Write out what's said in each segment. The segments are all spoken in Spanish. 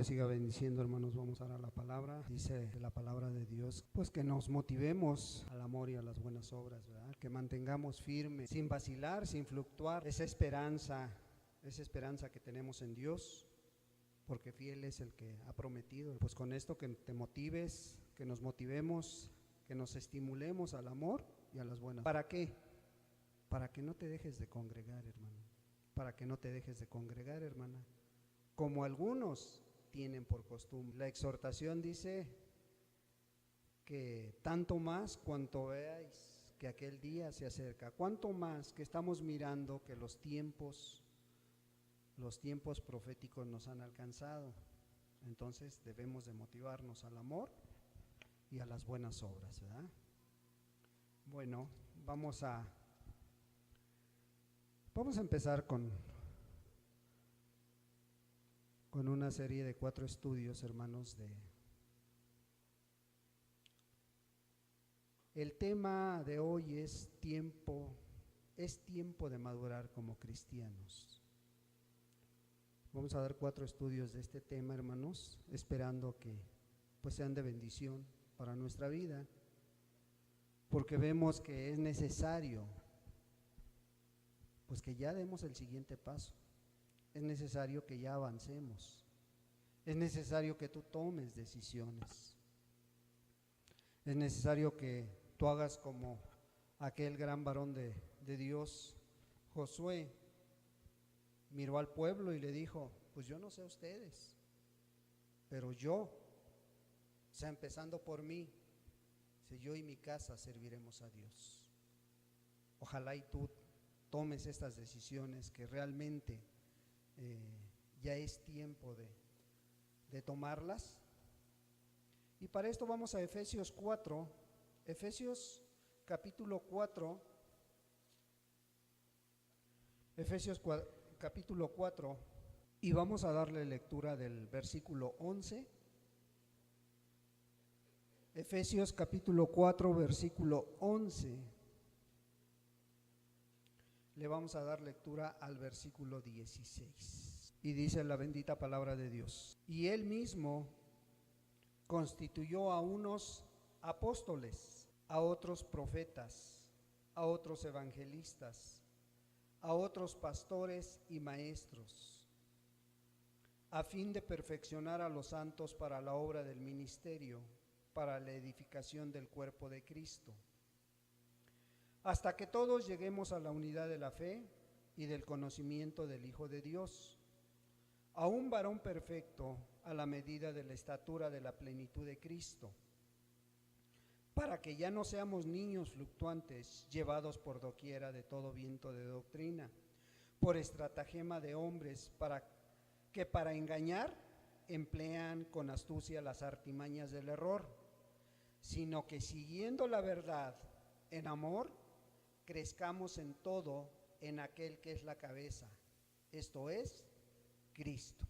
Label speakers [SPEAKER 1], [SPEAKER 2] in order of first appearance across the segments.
[SPEAKER 1] nos siga bendiciendo, hermanos. Vamos a dar la palabra. Dice la palabra de Dios, pues que nos motivemos al amor y a las buenas obras, ¿verdad? Que mantengamos firme, sin vacilar, sin fluctuar, esa esperanza que tenemos en Dios, porque fiel es el que ha prometido. Pues con esto que te motives, que nos motivemos, que nos estimulemos al amor y a las buenas. ¿Para qué? Para que no te dejes de congregar, hermano. Para que no te dejes de congregar, hermana, como algunos tienen por costumbre. La exhortación dice que tanto más cuanto veáis que aquel día se acerca, cuanto más que estamos mirando que los tiempos proféticos nos han alcanzado. Entonces debemos de motivarnos al amor y a las buenas obras, ¿verdad? Bueno, vamos a empezar con una serie de 4 estudios, hermanos. El tema de hoy es tiempo de madurar como cristianos. Vamos a dar 4 estudios de este tema, hermanos, esperando que pues sean de bendición para nuestra vida, porque vemos que es necesario pues que ya demos el siguiente paso. Es necesario que ya avancemos. Es necesario que tú tomes decisiones. Es necesario que tú hagas como aquel gran varón de Dios, Josué. Miró al pueblo y le dijo, pues yo no sé ustedes, pero yo, o sea, empezando por mí, si yo y mi casa serviremos a Dios. Ojalá y tú tomes estas decisiones que realmente ya es tiempo de tomarlas. Y para esto vamos a Efesios 4, Efesios capítulo 4, Efesios capítulo 4, y vamos a darle lectura del versículo 11. Efesios capítulo 4, versículo 11. Le vamos a dar lectura al versículo 16. Y dice la bendita palabra de Dios. Y él mismo constituyó a unos apóstoles, a otros profetas, a otros evangelistas, a otros pastores y maestros, a fin de perfeccionar a los santos para la obra del ministerio, para la edificación del cuerpo de Cristo, hasta que todos lleguemos a la unidad de la fe y del conocimiento del Hijo de Dios, a un varón perfecto a la medida de la estatura de la plenitud de Cristo, para que ya no seamos niños fluctuantes, llevados por doquiera de todo viento de doctrina, por estratagema de hombres, para engañar emplean con astucia las artimañas del error, sino que siguiendo la verdad en amor, crezcamos en todo en aquel que es la cabeza, esto es, Cristo,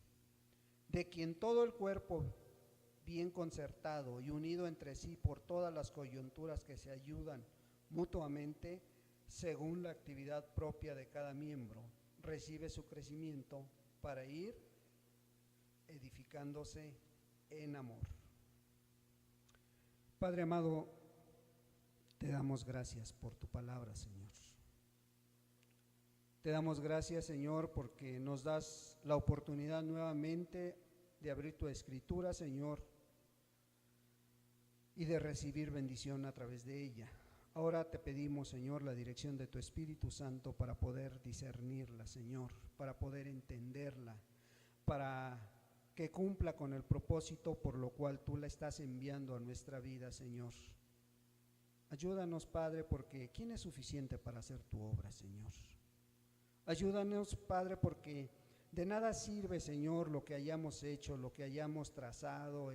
[SPEAKER 1] de quien todo el cuerpo, bien concertado y unido entre sí por todas las coyunturas que se ayudan mutuamente, según la actividad propia de cada miembro, recibe su crecimiento para ir edificándose en amor. Padre amado, te damos gracias por tu palabra, Señor. Te damos gracias, Señor, porque nos das la oportunidad nuevamente de abrir tu escritura, Señor, y de recibir bendición a través de ella. Ahora te pedimos, Señor, la dirección de tu Espíritu Santo para poder discernirla, Señor, para poder entenderla, para que cumpla con el propósito por lo cual tú la estás enviando a nuestra vida, Señor. Ayúdanos, Padre, porque ¿quién es suficiente para hacer tu obra, Señor? Ayúdanos, Padre, porque de nada sirve, Señor, lo que hayamos hecho, lo que hayamos trazado,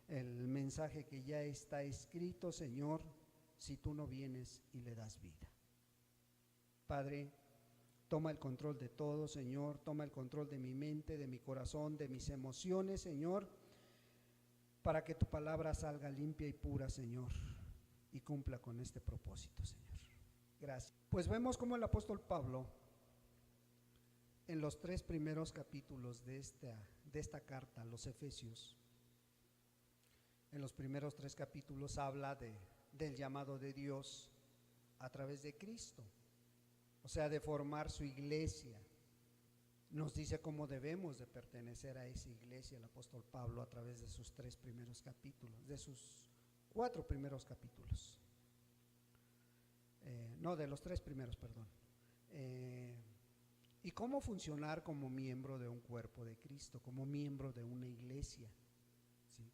[SPEAKER 1] el mensaje que ya está escrito, Señor, si tú no vienes y le das vida. Padre, toma el control de todo, Señor, toma el control de mi mente, de mi corazón, de mis emociones, Señor, para que tu palabra salga limpia y pura, Señor, y cumpla con este propósito, Señor. Gracias. Pues vemos cómo el apóstol Pablo, en los 3 primeros capítulos de de esta carta a los Efesios, en los primeros 3 capítulos habla del llamado de Dios a través de Cristo, o sea, de formar su iglesia. Nos dice cómo debemos de pertenecer a esa iglesia el apóstol Pablo a través de sus 3 primeros capítulos, de sus 4 primeros capítulos, de los 3 primeros, perdón, y cómo funcionar como miembro de un cuerpo de Cristo, como miembro de una iglesia, ¿sí?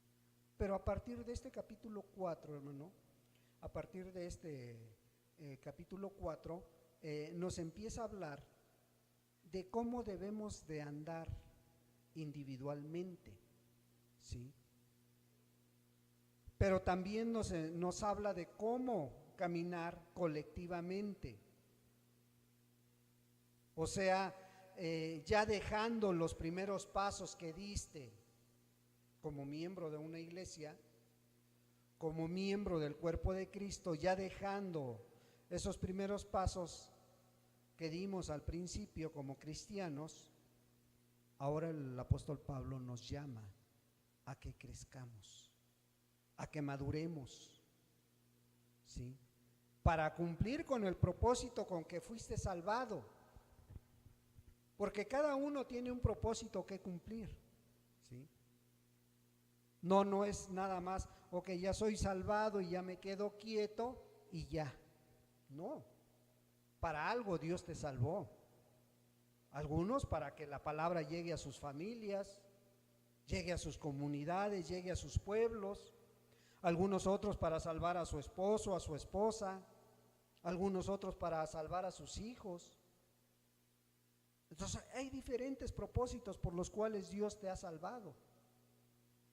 [SPEAKER 1] Pero a partir de este capítulo 4, hermano, a partir de este capítulo 4, nos empieza a hablar de cómo debemos de andar individualmente, ¿sí? Pero también nos habla de cómo caminar colectivamente. O sea, ya dejando los primeros pasos que diste como miembro de una iglesia, como miembro del cuerpo de Cristo, ya dejando esos primeros pasos que dimos al principio como cristianos, ahora el apóstol Pablo nos llama a que crezcamos, a que maduremos, ¿sí? Para cumplir con el propósito con que fuiste salvado, porque cada uno tiene un propósito que cumplir, ¿sí? No es nada más, ok, ya soy salvado y ya me quedo quieto y ya. No, para algo Dios te salvó. Algunos para que la palabra llegue a sus familias, llegue a sus comunidades, llegue a sus pueblos. Algunos otros para salvar a su esposo, a su esposa. Algunos otros para salvar a sus hijos. Entonces hay diferentes propósitos por los cuales Dios te ha salvado.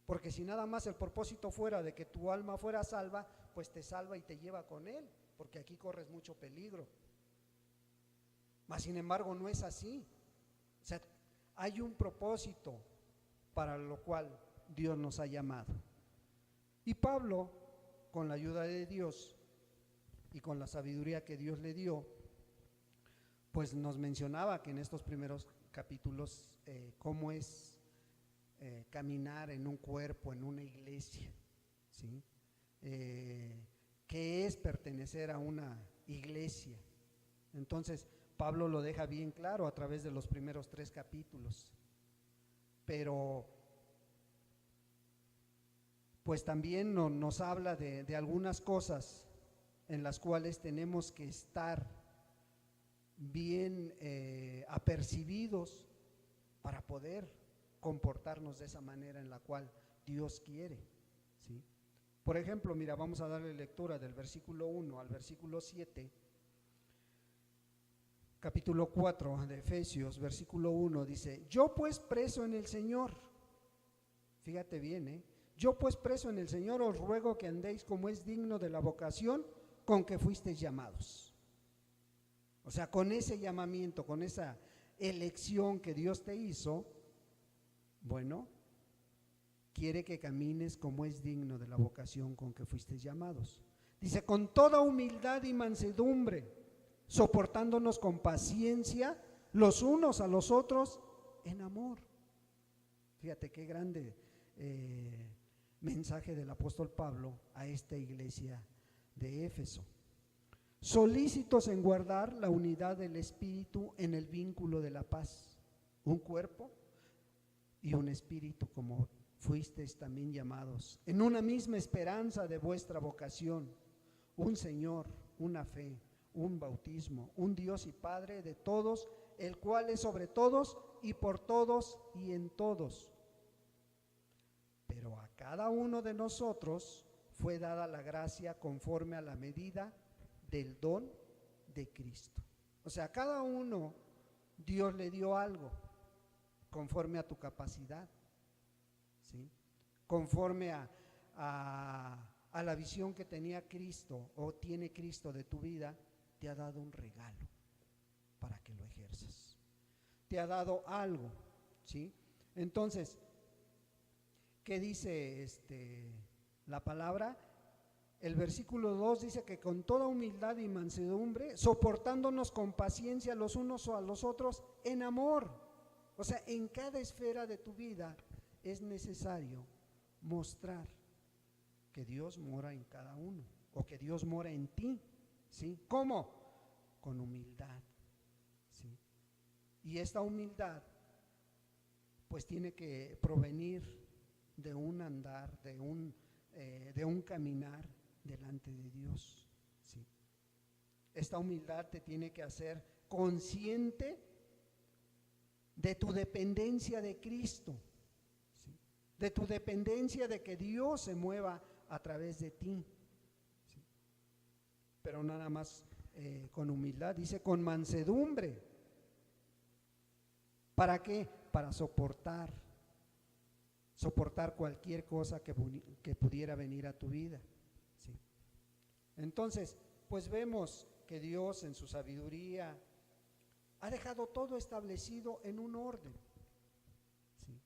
[SPEAKER 1] Porque si nada más el propósito fuera de que tu alma fuera salva, pues te salva y te lleva con Él, porque aquí corres mucho peligro. Mas sin embargo no es así. O sea, hay un propósito para lo cual Dios nos ha llamado. Y Pablo, con la ayuda de Dios y con la sabiduría que Dios le dio, pues nos mencionaba que en estos primeros capítulos cómo es caminar en un cuerpo, en una iglesia, ¿sí? ¿Qué es pertenecer a una iglesia? Entonces Pablo lo deja bien claro a través de los primeros 3 capítulos, pero pues también nos habla de algunas cosas en las cuales tenemos que estar bien apercibidos para poder comportarnos de esa manera en la cual Dios quiere, ¿sí? Por ejemplo, mira, vamos a darle lectura del versículo 1 al versículo 7, capítulo 4 de Efesios, versículo 1, dice: yo pues preso en el Señor, fíjate bien, yo pues preso en el Señor os ruego que andéis como es digno de la vocación con que fuisteis llamados. O sea, con ese llamamiento, con esa elección que Dios te hizo, bueno, quiere que camines como es digno de la vocación con que fuisteis llamados. Dice: con toda humildad y mansedumbre, soportándonos con paciencia los unos a los otros en amor. Fíjate qué grande mensaje del apóstol Pablo a esta iglesia de Éfeso. Solícitos en guardar la unidad del espíritu en el vínculo de la paz, un cuerpo y un espíritu, como fuisteis también llamados, en una misma esperanza de vuestra vocación, un Señor, una fe, un bautismo, un Dios y Padre de todos, el cual es sobre todos y por todos y en todos. Pero a cada uno de nosotros fue dada la gracia conforme a la medida del don de Cristo. O sea, a cada uno Dios le dio algo conforme a tu capacidad, ¿sí? Conforme a la visión que tenía Cristo o tiene Cristo de tu vida, te ha dado un regalo para que lo ejerzas. Te ha dado algo, ¿sí? Entonces, ¿qué dice la palabra? El versículo 2 dice que con toda humildad y mansedumbre, soportándonos con paciencia los unos a los otros en amor. O sea, en cada esfera de tu vida es necesario mostrar que Dios mora en cada uno o que Dios mora en ti, ¿sí? ¿Cómo? Con humildad, ¿sí? Y esta humildad pues tiene que provenir de un andar, de un caminar delante de Dios, ¿sí? Esta humildad te tiene que hacer consciente de tu dependencia de Cristo, ¿sí? De tu dependencia de que Dios se mueva a través de ti, ¿sí? Pero nada más con humildad, dice con mansedumbre. ¿Para qué? Para soportar cualquier cosa que pudiera venir a tu vida, ¿sí? Entonces, pues vemos que Dios en su sabiduría ha dejado todo establecido en un orden, ¿sí?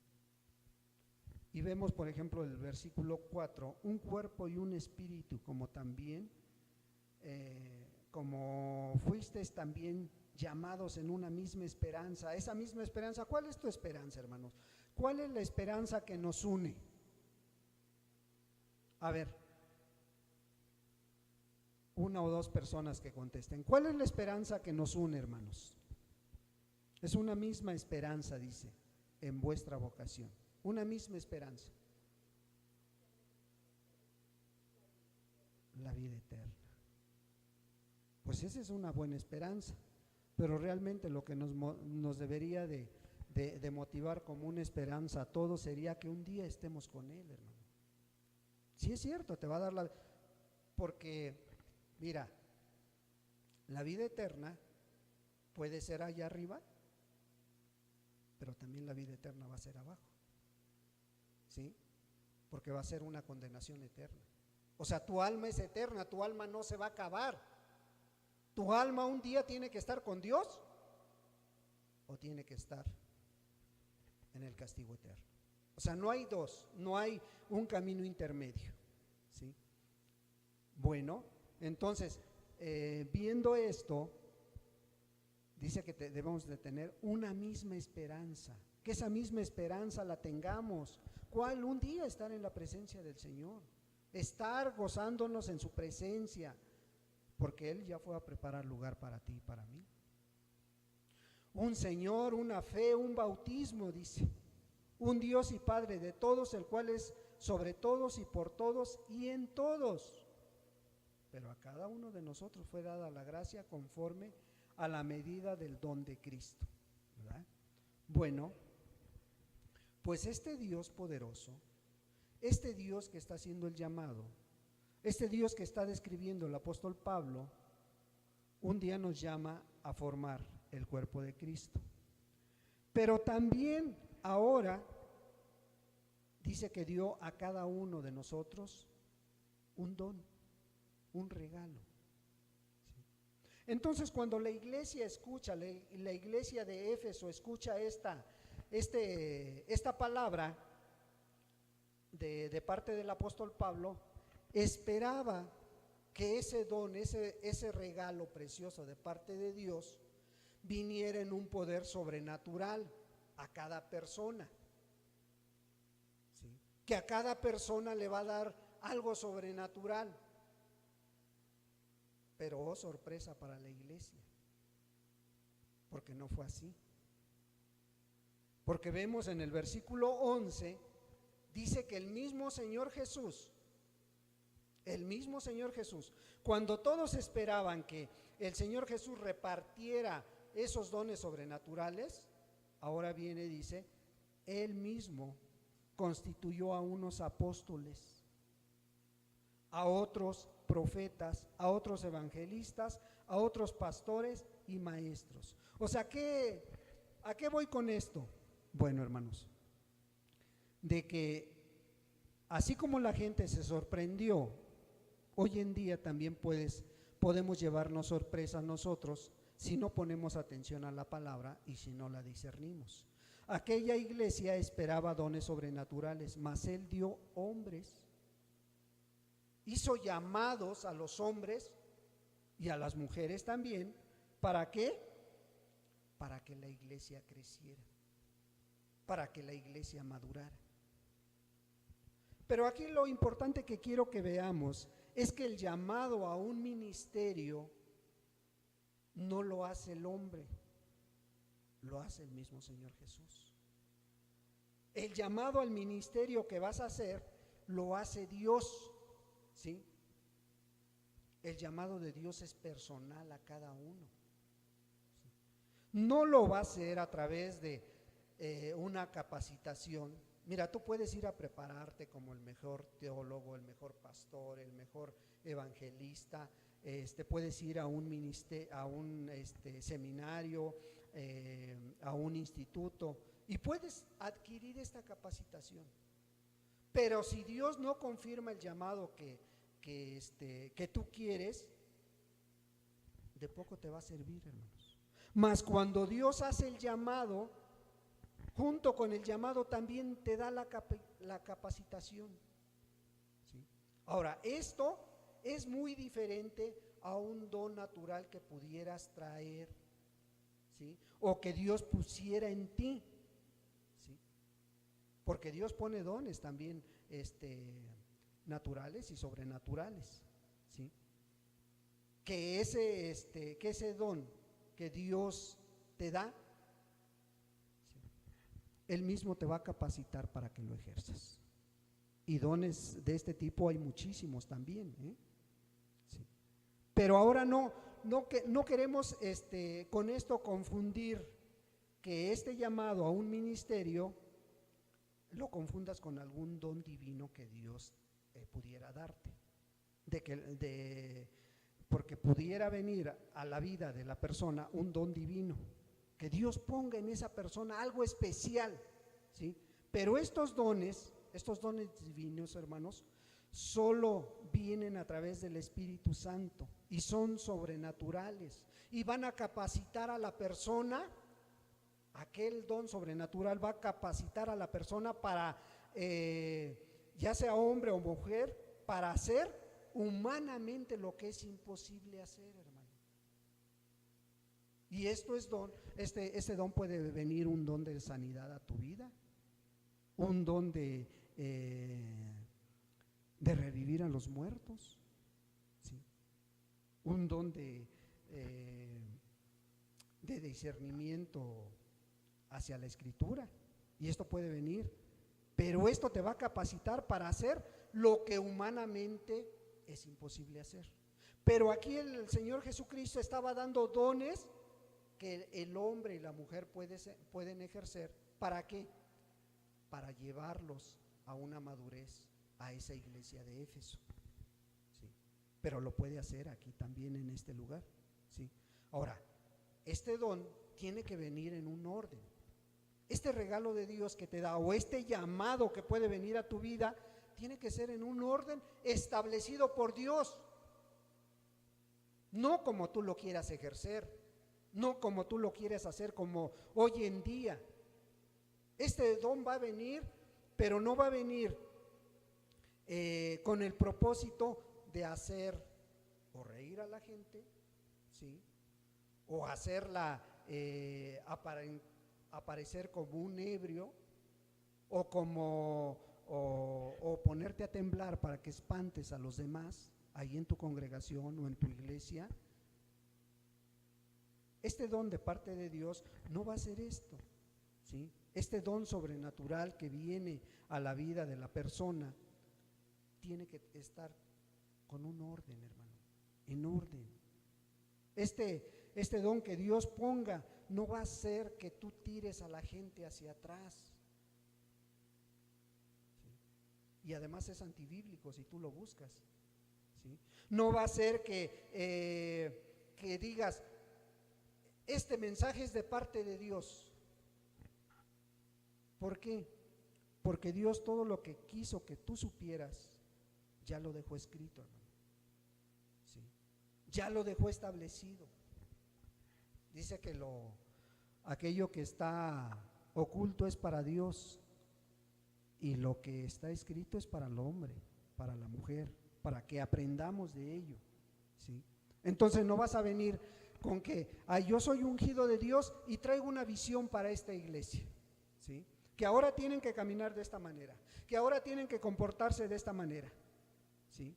[SPEAKER 1] Y vemos, por ejemplo, el versículo 4, un cuerpo y un espíritu, como también, como fuisteis también llamados en una misma esperanza. Esa misma esperanza, ¿cuál es tu esperanza, hermanos? ¿Cuál es la esperanza que nos une? A ver, una o dos personas que contesten. ¿Cuál es la esperanza que nos une, hermanos? Es una misma esperanza, dice, en vuestra vocación. Una misma esperanza. La vida eterna. Pues esa es una buena esperanza. Pero realmente lo que nos debería de motivar como una esperanza a todos sería que un día estemos con Él, hermano. Sí es cierto, te va a dar porque, mira, la vida eterna puede ser allá arriba, pero también la vida eterna va a ser abajo, ¿sí? Porque va a ser una condenación eterna. O sea, tu alma es eterna, tu alma no se va a acabar. ¿Tu alma un día tiene que estar con Dios o tiene que estar en el castigo eterno? O sea, no hay dos, no hay un camino intermedio, ¿sí? Bueno, entonces, viendo esto, dice que debemos de tener una misma esperanza, que esa misma esperanza la tengamos. ¿Cuál? Un día estar en la presencia del Señor, estar gozándonos en su presencia, porque Él ya fue a preparar lugar para ti y para mí. Un Señor, una fe, un bautismo, dice. Un Dios y Padre de todos, el cual es sobre todos y por todos y en todos. Pero a cada uno de nosotros fue dada la gracia conforme a la medida del don de Cristo, ¿verdad? Bueno, pues este Dios poderoso, este Dios que está haciendo el llamado, este Dios que está describiendo el apóstol Pablo, un día nos llama a formar el cuerpo de Cristo. Pero también ahora dice que dio a cada uno de nosotros un don, un regalo. ¿Sí? Entonces, cuando la iglesia escucha, la iglesia de Éfeso escucha esta palabra de parte del apóstol Pablo, esperaba que ese don, ese regalo precioso de parte de Dios viniera en un poder sobrenatural a cada persona, ¿sí? Que a cada persona le va a dar algo sobrenatural. Pero oh, sorpresa para la iglesia, porque no fue así. Porque vemos en el versículo 11, dice que el mismo Señor Jesús, cuando todos esperaban que el Señor Jesús repartiera esos dones sobrenaturales, ahora viene y dice, Él mismo constituyó a unos apóstoles, a otros profetas, a otros evangelistas, a otros pastores y maestros. O sea, ¿a qué voy con esto? Bueno, hermanos, de que así como la gente se sorprendió, hoy en día también podemos llevarnos sorpresa nosotros si no ponemos atención a la palabra y si no la discernimos. Aquella iglesia esperaba dones sobrenaturales, mas Él dio hombres, hizo llamados a los hombres y a las mujeres también. ¿Para qué? Para que la iglesia creciera. para que la iglesia madurara. Pero aquí lo importante que quiero que veamos es que el llamado a un ministerio no lo hace el hombre, lo hace el mismo Señor Jesús. El llamado al ministerio que vas a hacer lo hace Dios, ¿sí? El llamado de Dios es personal a cada uno. ¿Sí? No lo va a hacer a través de una capacitación. Mira, tú puedes ir a prepararte como el mejor teólogo, el mejor pastor, el mejor evangelista. Puedes ir a un seminario, a un instituto, y puedes adquirir esta capacitación. Pero si Dios no confirma el llamado que tú quieres, de poco te va a servir, hermanos. Mas cuando Dios hace el llamado, junto con el llamado también te da la capacitación, ¿sí? Ahora, esto es muy diferente a un don natural que pudieras traer, ¿sí? O que Dios pusiera en ti, ¿sí? Porque Dios pone dones también naturales y sobrenaturales, ¿sí? Que ese don que Dios te da, Él mismo te va a capacitar para que lo ejerzas. Y dones de este tipo hay muchísimos también, ¿eh? Sí. Pero ahora no queremos con esto confundir que este llamado a un ministerio lo confundas con algún don divino que Dios pudiera darte. Porque pudiera venir a la vida de la persona un don divino, que Dios ponga en esa persona algo especial, ¿sí? Pero estos dones divinos, hermanos, solo vienen a través del Espíritu Santo y son sobrenaturales y van a capacitar a la persona. Aquel don sobrenatural va a capacitar a la persona para, ya sea hombre o mujer, para hacer humanamente lo que es imposible hacer, hermano. Y esto es don, este don puede venir un don de sanidad a tu vida, un don de revivir a los muertos, ¿sí? Un don de discernimiento hacia la escritura, y esto puede venir, pero esto te va a capacitar para hacer lo que humanamente es imposible hacer. Pero aquí el Señor Jesucristo estaba dando dones que el hombre y la mujer pueden ejercer. ¿Para qué? Para llevarlos a una madurez, a esa iglesia de Éfeso, ¿sí? Pero lo puede hacer aquí también en este lugar, ¿sí? Ahora, este don tiene que venir en un orden. Este regalo de Dios que te da, o este llamado que puede venir a tu vida, tiene que ser en un orden establecido por Dios, no como tú lo quieras ejercer, no como tú lo quieres hacer como hoy en día. Este don va a venir, pero no va a venir con el propósito de hacer o reír a la gente, ¿sí? O hacerla aparecer como un ebrio, o ponerte a temblar para que espantes a los demás ahí en tu congregación o en tu iglesia. Este don de parte de Dios no va a ser esto, ¿sí? Este don sobrenatural que viene a la vida de la persona tiene que estar con un orden, hermano, en orden. Este don que Dios ponga no va a ser que tú tires a la gente hacia atrás, ¿sí? Y además es antibíblico si tú lo buscas, ¿sí? No va a ser que digas, este mensaje es de parte de Dios. ¿Por qué? Porque Dios todo lo que quiso que tú supieras ya lo dejó escrito, hermano, ¿sí? Ya lo dejó establecido. Dice que aquello que está oculto es para Dios, y lo que está escrito es para el hombre, para la mujer, para que aprendamos de ello, ¿sí? Entonces no vas a venir con que yo soy ungido de Dios y traigo una visión para esta iglesia, ¿sí? que ahora tienen que caminar de esta manera, que ahora tienen que comportarse de esta manera, ¿sí?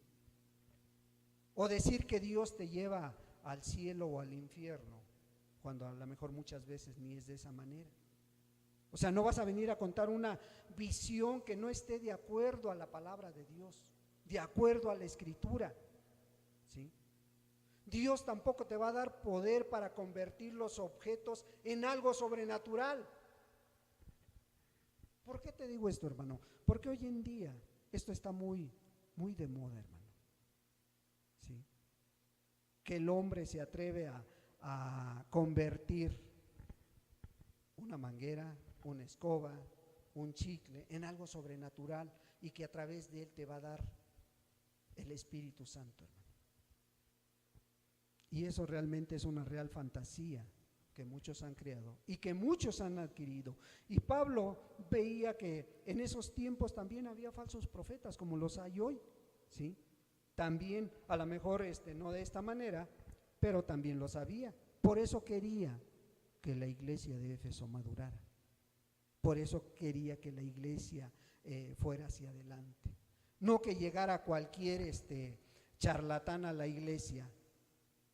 [SPEAKER 1] O decir que Dios te lleva al cielo o al infierno, cuando a lo mejor muchas veces ni es de esa manera. O sea, no vas a venir a contar una visión que no esté de acuerdo a la palabra de Dios, de acuerdo a la Escritura, ¿sí? Dios tampoco te va a dar poder para convertir los objetos en algo sobrenatural. ¿Por qué te digo esto, hermano? Porque hoy en día esto está muy de moda, hermano, ¿sí? Que el hombre se atreve a convertir una manguera, una escoba, un chicle en algo sobrenatural, y que a través de él te va a dar el Espíritu Santo, hermano. Y eso realmente es una real fantasía que muchos han creado y que muchos han adquirido. Y Pablo veía que en esos tiempos también había falsos profetas, como los hay hoy, ¿sí? También, a lo mejor no de esta manera, pero también los había. Por eso quería que la iglesia de Éfeso madurara. Por eso quería que la iglesia fuera hacia adelante. No que llegara cualquier charlatán a la iglesia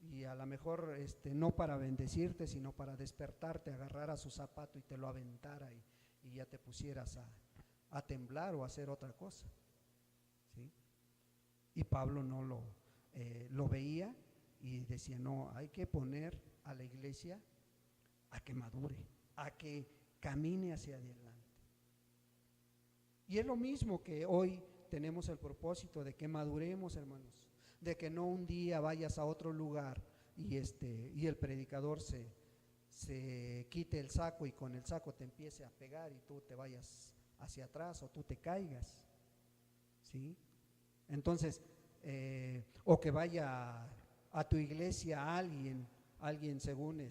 [SPEAKER 1] y a lo mejor no para bendecirte, sino para despertarte, agarrara su zapato y te lo aventara y ya te pusieras a temblar o a hacer otra cosa, ¿sí? Y Pablo no lo veía y decía, no, hay que poner a la iglesia a que madure, a que camine hacia adelante. Y es lo mismo que hoy tenemos el propósito de que maduremos, hermanos, de que no un día vayas a otro lugar y el predicador se quite el saco y con el saco te empiece a pegar y tú te vayas hacia atrás o tú te caigas, ¿sí? Entonces, o que vaya a tu iglesia alguien según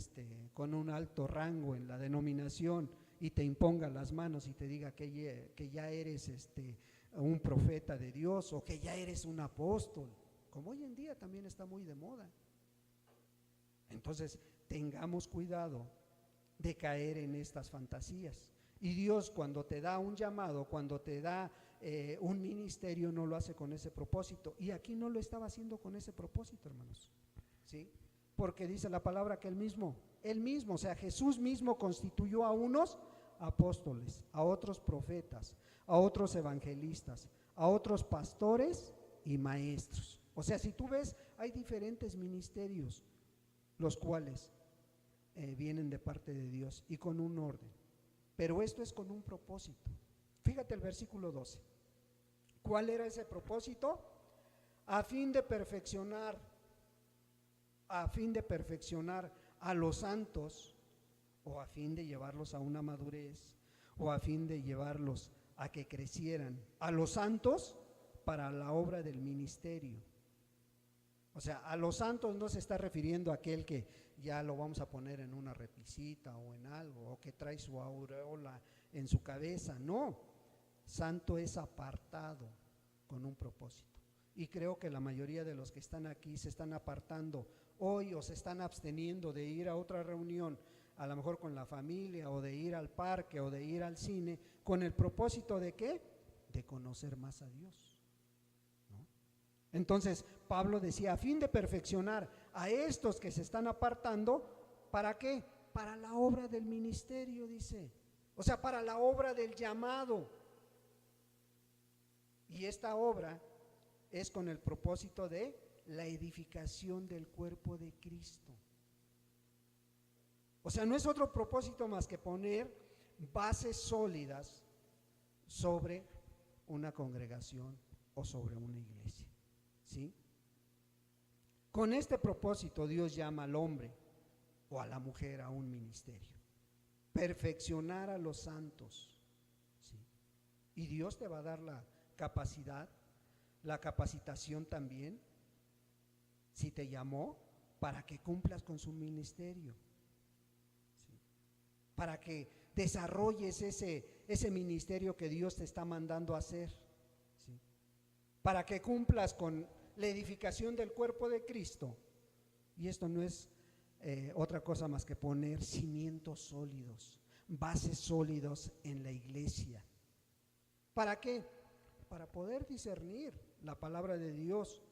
[SPEAKER 1] con un alto rango en la denominación y te imponga las manos y te diga que ya eres un profeta de Dios o que ya eres un apóstol, como hoy en día también está muy de moda. Entonces, tengamos cuidado de caer en estas fantasías. Y Dios, cuando te da un llamado, cuando te da un ministerio, no lo hace con ese propósito. Y aquí no lo estaba haciendo con ese propósito, hermanos, ¿sí? Porque dice la palabra que él mismo, o sea, Jesús mismo constituyó a unos apóstoles, a otros profetas, a otros evangelistas, a otros pastores y maestros. O sea, si tú ves, hay diferentes ministerios, los cuales vienen de parte de Dios y con un orden. Pero esto es con un propósito. Fíjate el versículo 12. ¿Cuál era ese propósito? A fin de perfeccionar a los santos, o a fin de llevarlos a una madurez, o a fin de llevarlos a que crecieran, a los santos para la obra del ministerio. O sea, a los santos no se está refiriendo a aquel que ya lo vamos a poner en una repisita o en algo, o que trae su aureola en su cabeza. No, santo es apartado con un propósito. Y creo que la mayoría de los que están aquí se están apartando hoy o se están absteniendo de ir a otra reunión, a lo mejor con la familia, o de ir al parque o de ir al cine, con el propósito de ¿qué? De conocer más a Dios, ¿no? Entonces Pablo decía, a fin de perfeccionar a estos que se están apartando, ¿para qué? Para la obra del ministerio, dice. O sea, para la obra del llamado. Y esta obra es con el propósito de la edificación del cuerpo de Cristo. O sea, no es otro propósito más que poner bases sólidas sobre una congregación o sobre una iglesia, ¿sí? Con este propósito Dios llama al hombre o a la mujer a un ministerio, perfeccionar a los santos, ¿sí? Y Dios te va a dar la capacidad, la capacitación también, si te llamó, para que cumplas con su ministerio, ¿sí? Para que desarrolles ese ministerio que Dios te está mandando a hacer, ¿sí? Para que cumplas con la edificación del cuerpo de Cristo. Y esto no es otra cosa más que poner cimientos sólidos, bases sólidos en la iglesia. ¿Para qué? Para poder discernir la palabra de Dios,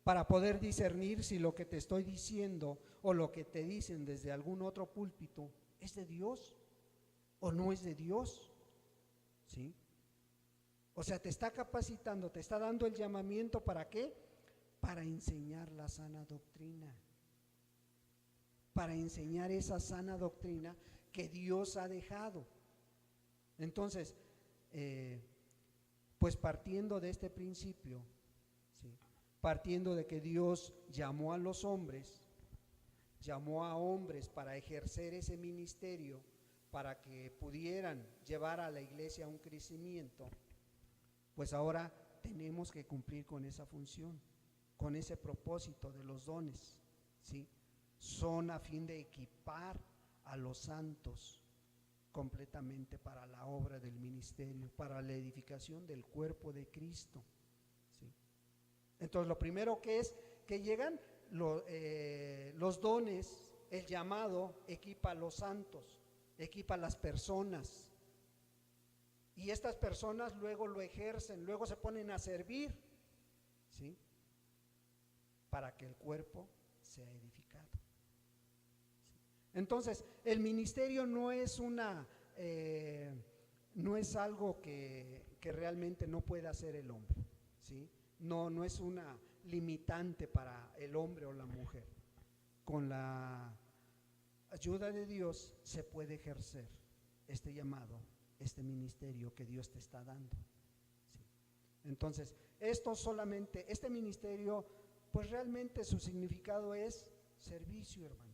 [SPEAKER 1] para poder discernir si lo que te estoy diciendo o lo que te dicen desde algún otro púlpito es de Dios o no es de Dios, ¿sí? O sea, te está capacitando, te está dando el llamamiento, ¿para qué? Para enseñar la sana doctrina, para enseñar esa sana doctrina que Dios ha dejado. Entonces, pues partiendo de este principio, ¿sí? Partiendo de que Dios llamó a los hombres, llamó a hombres para ejercer ese ministerio, para que pudieran llevar a la iglesia a un crecimiento, pues ahora tenemos que cumplir con esa función, con ese propósito de los dones, ¿sí? Son a fin de equipar a los santos completamente para la obra del ministerio, para la edificación del cuerpo de Cristo, ¿sí? Entonces, lo primero que es que llegan los dones, el llamado equipa a los santos, equipa a las personas, y estas personas luego lo ejercen, luego se ponen a servir, ¿sí? Para que el cuerpo sea edificado, ¿sí? Entonces, el ministerio no es no es algo que realmente no pueda hacer el hombre, ¿sí? No es una limitante para el hombre o la mujer. Con la ayuda de Dios se puede ejercer este llamado, este ministerio que Dios te está dando, ¿sí? Entonces, este ministerio, pues realmente su significado es servicio, hermano.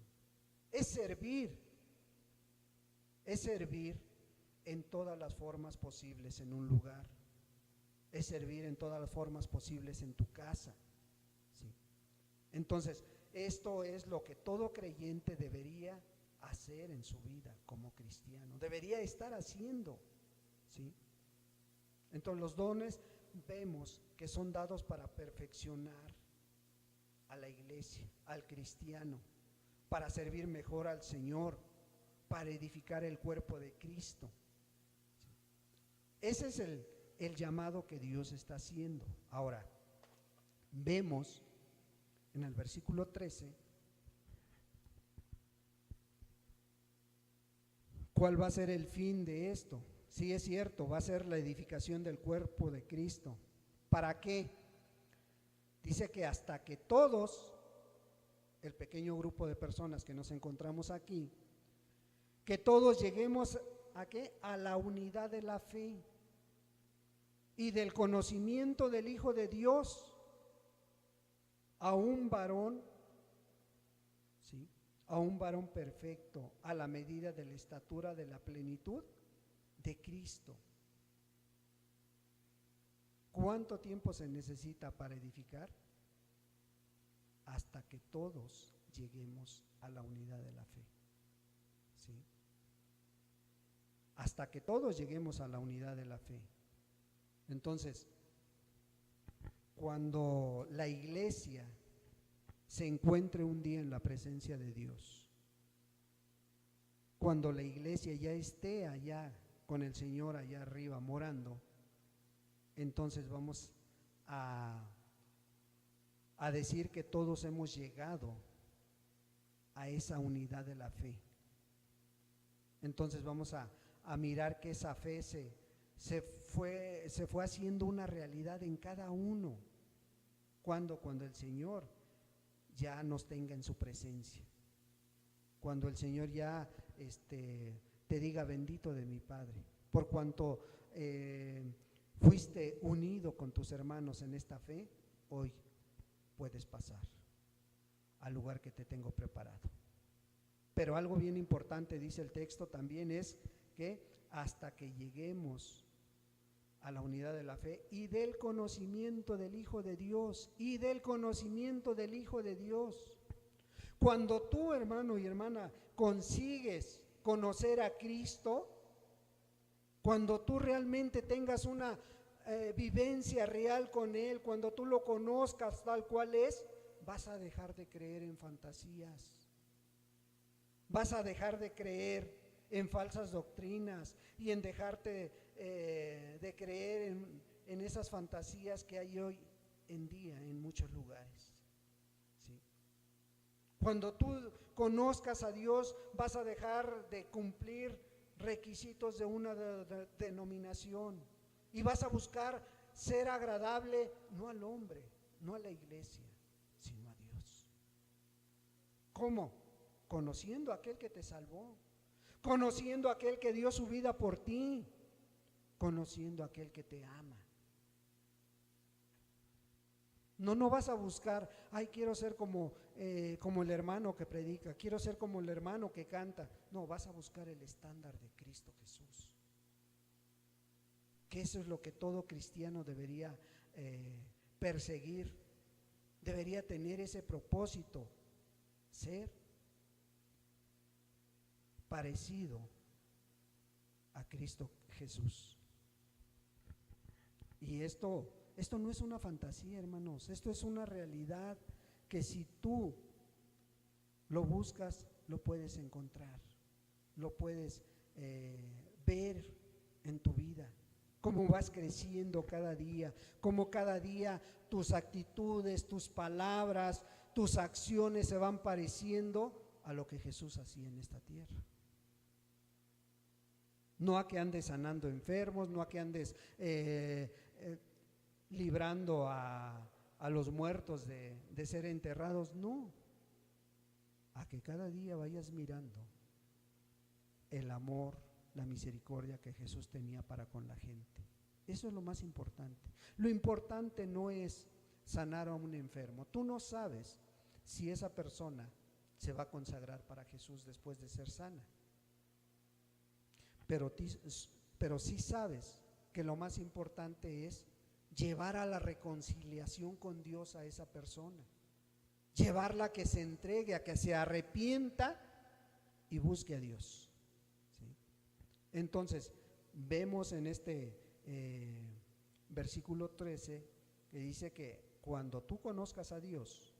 [SPEAKER 1] Es servir en todas las formas posibles en un lugar, es servir en todas las formas posibles en tu casa, ¿sí? Entonces, esto es lo que todo creyente debería hacer en su vida como cristiano, debería estar haciendo, ¿sí? Entonces, los dones vemos que son dados para perfeccionar a la iglesia, al cristiano, para servir mejor al Señor, para edificar el cuerpo de Cristo, ¿sí? Ese es el llamado que Dios está haciendo. Ahora, vemos en el versículo 13 cuál va a ser el fin de esto. Sí, es cierto, va a ser la edificación del cuerpo de Cristo. ¿Para qué? Dice que hasta que todos, el pequeño grupo de personas que nos encontramos aquí, que todos lleguemos ¿a qué? A la unidad de la fe y del conocimiento del Hijo de Dios, a un varón, ¿sí? A un varón perfecto, a la medida de la estatura de la plenitud de Cristo. ¿Cuánto tiempo se necesita para edificar? Hasta que todos lleguemos a la unidad de la fe, ¿sí? Hasta que todos lleguemos a la unidad de la fe. Entonces, cuando la iglesia se encuentre un día en la presencia de Dios, cuando la iglesia ya esté allá con el Señor allá arriba morando, entonces vamos a decir que todos hemos llegado a esa unidad de la fe. Entonces vamos a mirar que esa fe se fue haciendo una realidad en cada uno. Cuando el Señor ya nos tenga en su presencia, cuando el Señor ya te diga: bendito de mi Padre, por cuanto fuiste unido con tus hermanos en esta fe, hoy puedes pasar al lugar que te tengo preparado. Pero algo bien importante, dice el texto también, es que hasta que lleguemos a la unidad de la fe y del conocimiento del Hijo de Dios, y del conocimiento del Hijo de Dios. Cuando tú, hermano y hermana, consigues conocer a Cristo, cuando tú realmente tengas una vivencia real con Él, cuando tú lo conozcas tal cual es, vas a dejar de creer en fantasías, vas a dejar de creer en falsas doctrinas y en dejarte de creer en esas fantasías que hay hoy en día en muchos lugares. ¿Sí? Cuando tú conozcas a Dios, vas a dejar de cumplir requisitos de una denominación y vas a buscar ser agradable no al hombre, no a la iglesia, sino a Dios. ¿Cómo? Conociendo a aquel que te salvó, conociendo a aquel que dio su vida por ti, conociendo a aquel que te ama. No vas a buscar, ay, quiero ser como el hermano que predica, quiero ser como el hermano que canta. No, vas a buscar el estándar de Cristo Jesús. Que eso es lo que todo cristiano debería perseguir, debería tener ese propósito, ser parecido a Cristo Jesús. Y esto no es una fantasía, hermanos, esto es una realidad que si tú lo buscas, lo puedes encontrar, lo puedes ver en tu vida, cómo vas creciendo cada día, cómo cada día tus actitudes, tus palabras, tus acciones se van pareciendo a lo que Jesús hacía en esta tierra. No a que andes sanando enfermos, no a que andes librando a los muertos de ser enterrados, no, a que cada día vayas mirando el amor, la misericordia que Jesús tenía para con la gente. Eso es lo más importante. Lo importante no es sanar a un enfermo. Tú no sabes si esa persona se va a consagrar para Jesús después de ser sana, pero sí sabes que lo más importante es llevar a la reconciliación con Dios a esa persona, llevarla a que se entregue, a que se arrepienta y busque a Dios. ¿Sí? Entonces, vemos en este versículo 13 que dice que cuando tú conozcas a Dios,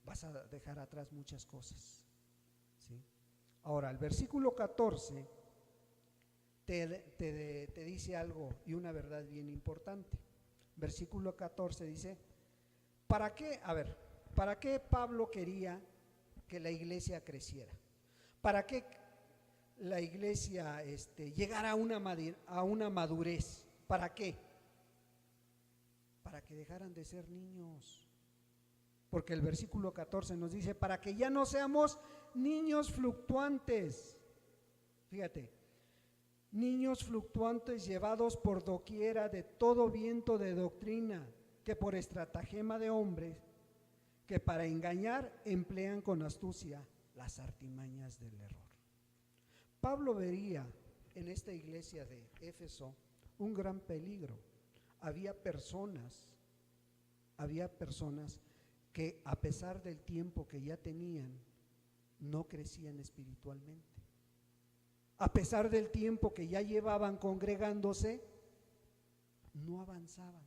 [SPEAKER 1] vas a dejar atrás muchas cosas. ¿Sí? Ahora, el versículo 14 te dice algo y una verdad bien importante. Versículo 14 dice, ¿para qué? A ver, ¿para qué Pablo quería que la iglesia creciera? ¿Para qué la iglesia llegara a una madurez? ¿Para qué? Para que dejaran de ser niños. Porque el versículo 14 nos dice, para que ya no seamos niños fluctuantes. Fíjate, niños fluctuantes llevados por doquiera de todo viento de doctrina, que por estratagema de hombres, que para engañar emplean con astucia las artimañas del error. Pablo vería en esta iglesia de Éfeso un gran peligro. Había personas que a pesar del tiempo que ya tenían, no crecían espiritualmente. A pesar del tiempo que ya llevaban congregándose, no avanzaban.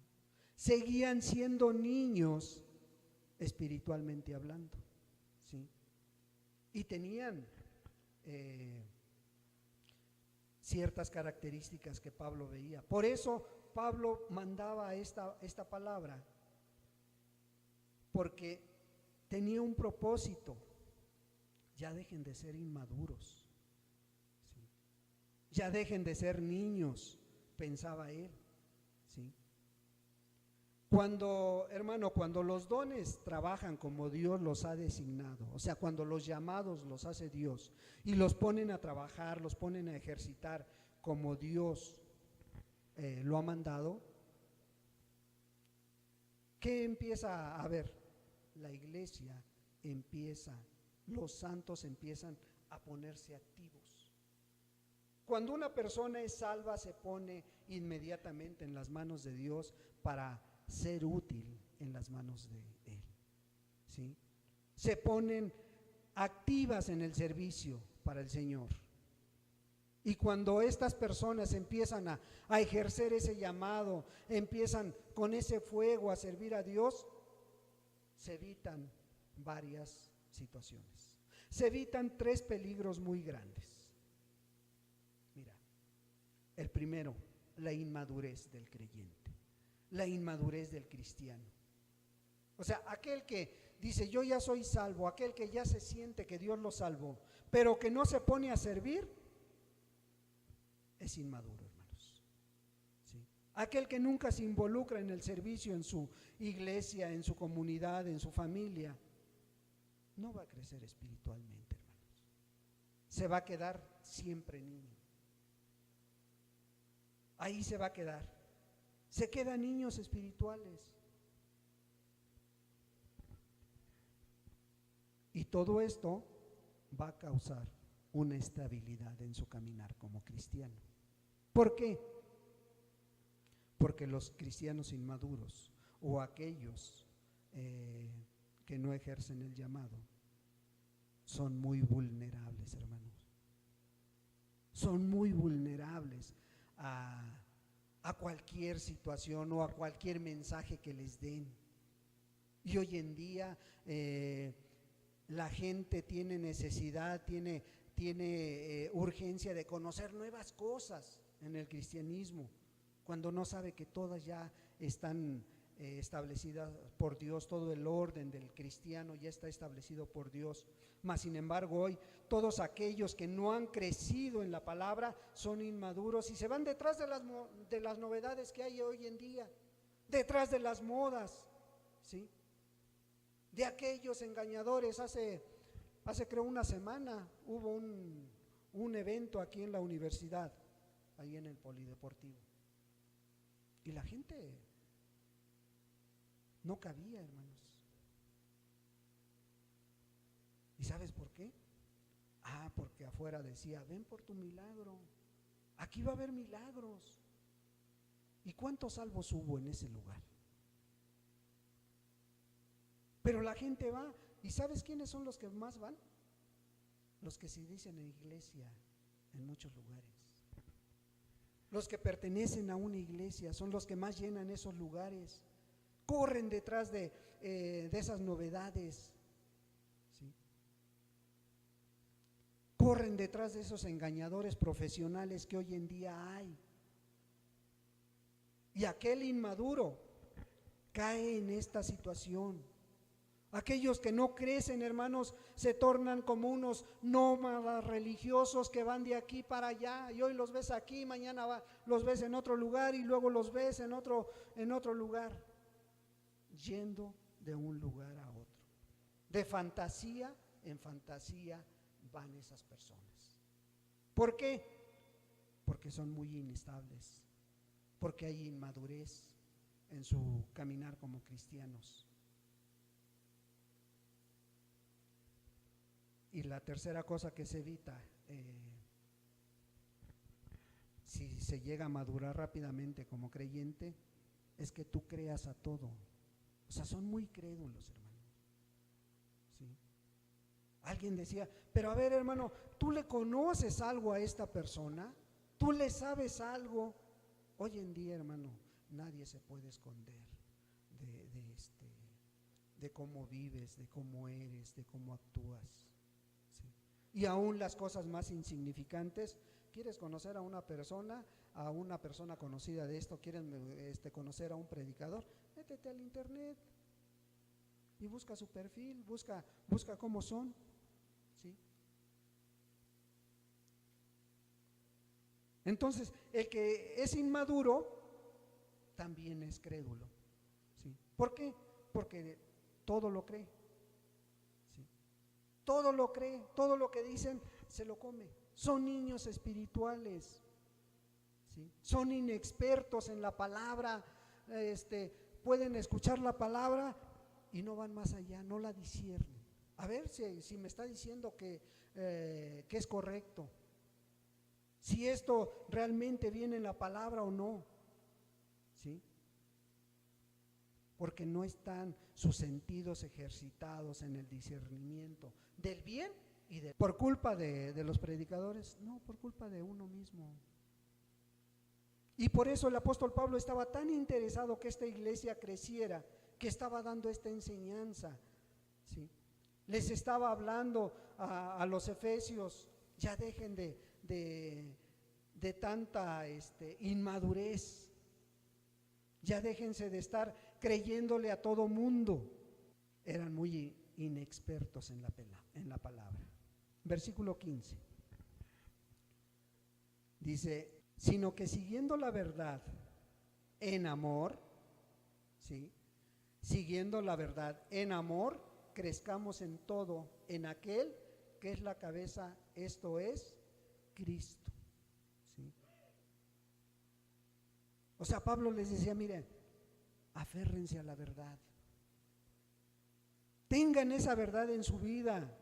[SPEAKER 1] Seguían siendo niños espiritualmente hablando, ¿sí? Y tenían ciertas características que Pablo veía. Por eso Pablo mandaba esta palabra, porque tenía un propósito. Ya dejen de ser inmaduros, ¿sí? Ya dejen de ser niños, pensaba él, ¿sí? Cuando los dones trabajan como Dios los ha designado, o sea, cuando los llamados los hace Dios y los ponen a trabajar, los ponen a ejercitar como Dios lo ha mandado, ¿qué empieza a haber? La iglesia empieza, los santos empiezan a ponerse activos. Cuando una persona es salva, se pone inmediatamente en las manos de Dios para ser útil en las manos de Él, ¿sí? Se ponen activas en el servicio para el Señor. Y cuando estas personas empiezan a ejercer ese llamado, empiezan con ese fuego a servir a Dios, se evitan varias situaciones. Se evitan 3 peligros muy grandes. El primero, la inmadurez del creyente, la inmadurez del cristiano. O sea, aquel que dice yo ya soy salvo, aquel que ya se siente que Dios lo salvó, pero que no se pone a servir, es inmaduro, hermanos. ¿Sí? Aquel que nunca se involucra en el servicio, en su iglesia, en su comunidad, en su familia, no va a crecer espiritualmente, hermanos. Se va a quedar siempre niño. Ahí se va a quedar. Se quedan niños espirituales. Y todo esto va a causar una estabilidad en su caminar como cristiano. ¿Por qué? Porque los cristianos inmaduros o aquellos que no ejercen el llamado son muy vulnerables, hermanos. Son muy vulnerables a cualquier situación o a cualquier mensaje que les den. Y hoy en día la gente tiene necesidad, tiene urgencia de conocer nuevas cosas en el cristianismo, cuando no sabe que todas ya están establecidas por Dios. Todo el orden del cristiano ya está establecido por Dios. Mas sin embargo hoy todos aquellos que no han crecido en la palabra son inmaduros y se van detrás de las novedades que hay hoy en día, detrás de las modas, ¿sí? De aquellos engañadores. Hace creo una semana hubo un evento aquí en la universidad, ahí en el polideportivo, y la gente no cabía, hermanos. ¿Y sabes por qué? Porque afuera decía, ven por tu milagro, aquí va a haber milagros. ¿Y cuántos salvos hubo en ese lugar? Pero la gente va, ¿y sabes quiénes son los que más van? Los que se dicen en iglesia en muchos lugares. Los que pertenecen a una iglesia son los que más llenan esos lugares. Corren detrás de esas novedades, ¿sí? Corren detrás de esos engañadores profesionales que hoy en día hay. Y aquel inmaduro cae en esta situación. Aquellos que no crecen, hermanos, se tornan como unos nómadas religiosos que van de aquí para allá, y hoy los ves aquí, mañana los ves en otro lugar y luego los ves en otro lugar, yendo de un lugar a otro. De fantasía en fantasía van esas personas. ¿Por qué? Porque son muy inestables, porque hay inmadurez en su caminar como cristianos. Y la tercera cosa que se evita, si se llega a madurar rápidamente como creyente, es que tú creas a todo. O sea, son muy crédulos, hermanos. ¿Sí? Alguien decía, pero a ver, hermano, ¿tú le conoces algo a esta persona? ¿Tú le sabes algo? Hoy en día, hermano, nadie se puede esconder de cómo vives, de cómo eres, de cómo actúas. ¿Sí? Y aún las cosas más insignificantes. ¿Quieres conocer a una persona conocida de esto? ¿Quieres conocer a un predicador? Métete al internet y busca su perfil, busca cómo son, ¿sí? Entonces, el que es inmaduro también es crédulo, ¿sí? ¿Por qué? Porque todo lo cree, ¿sí? Todo lo cree, todo lo que dicen se lo come. Son niños espirituales, ¿sí? Son inexpertos en la palabra, pueden escuchar la palabra y no van más allá, no la disciernen. A ver si me está diciendo que es correcto, si esto realmente viene en la palabra o no, ¿sí? Porque no están sus sentidos ejercitados en el discernimiento del bien y del... ¿Por culpa de los predicadores? No, por culpa de uno mismo. Y por eso el apóstol Pablo estaba tan interesado que esta iglesia creciera, que estaba dando esta enseñanza, ¿sí? Les estaba hablando a los efesios, ya dejen de de tanta inmadurez. Ya déjense de estar creyéndole a todo mundo. Eran muy inexpertos en la palabra. Versículo 15. Dice, sino que siguiendo la verdad en amor, ¿sí? Siguiendo la verdad en amor, crezcamos en todo, en aquel que es la cabeza, esto es Cristo. ¿Sí? O sea, Pablo les decía, miren, aférrense a la verdad. Tengan esa verdad en su vida.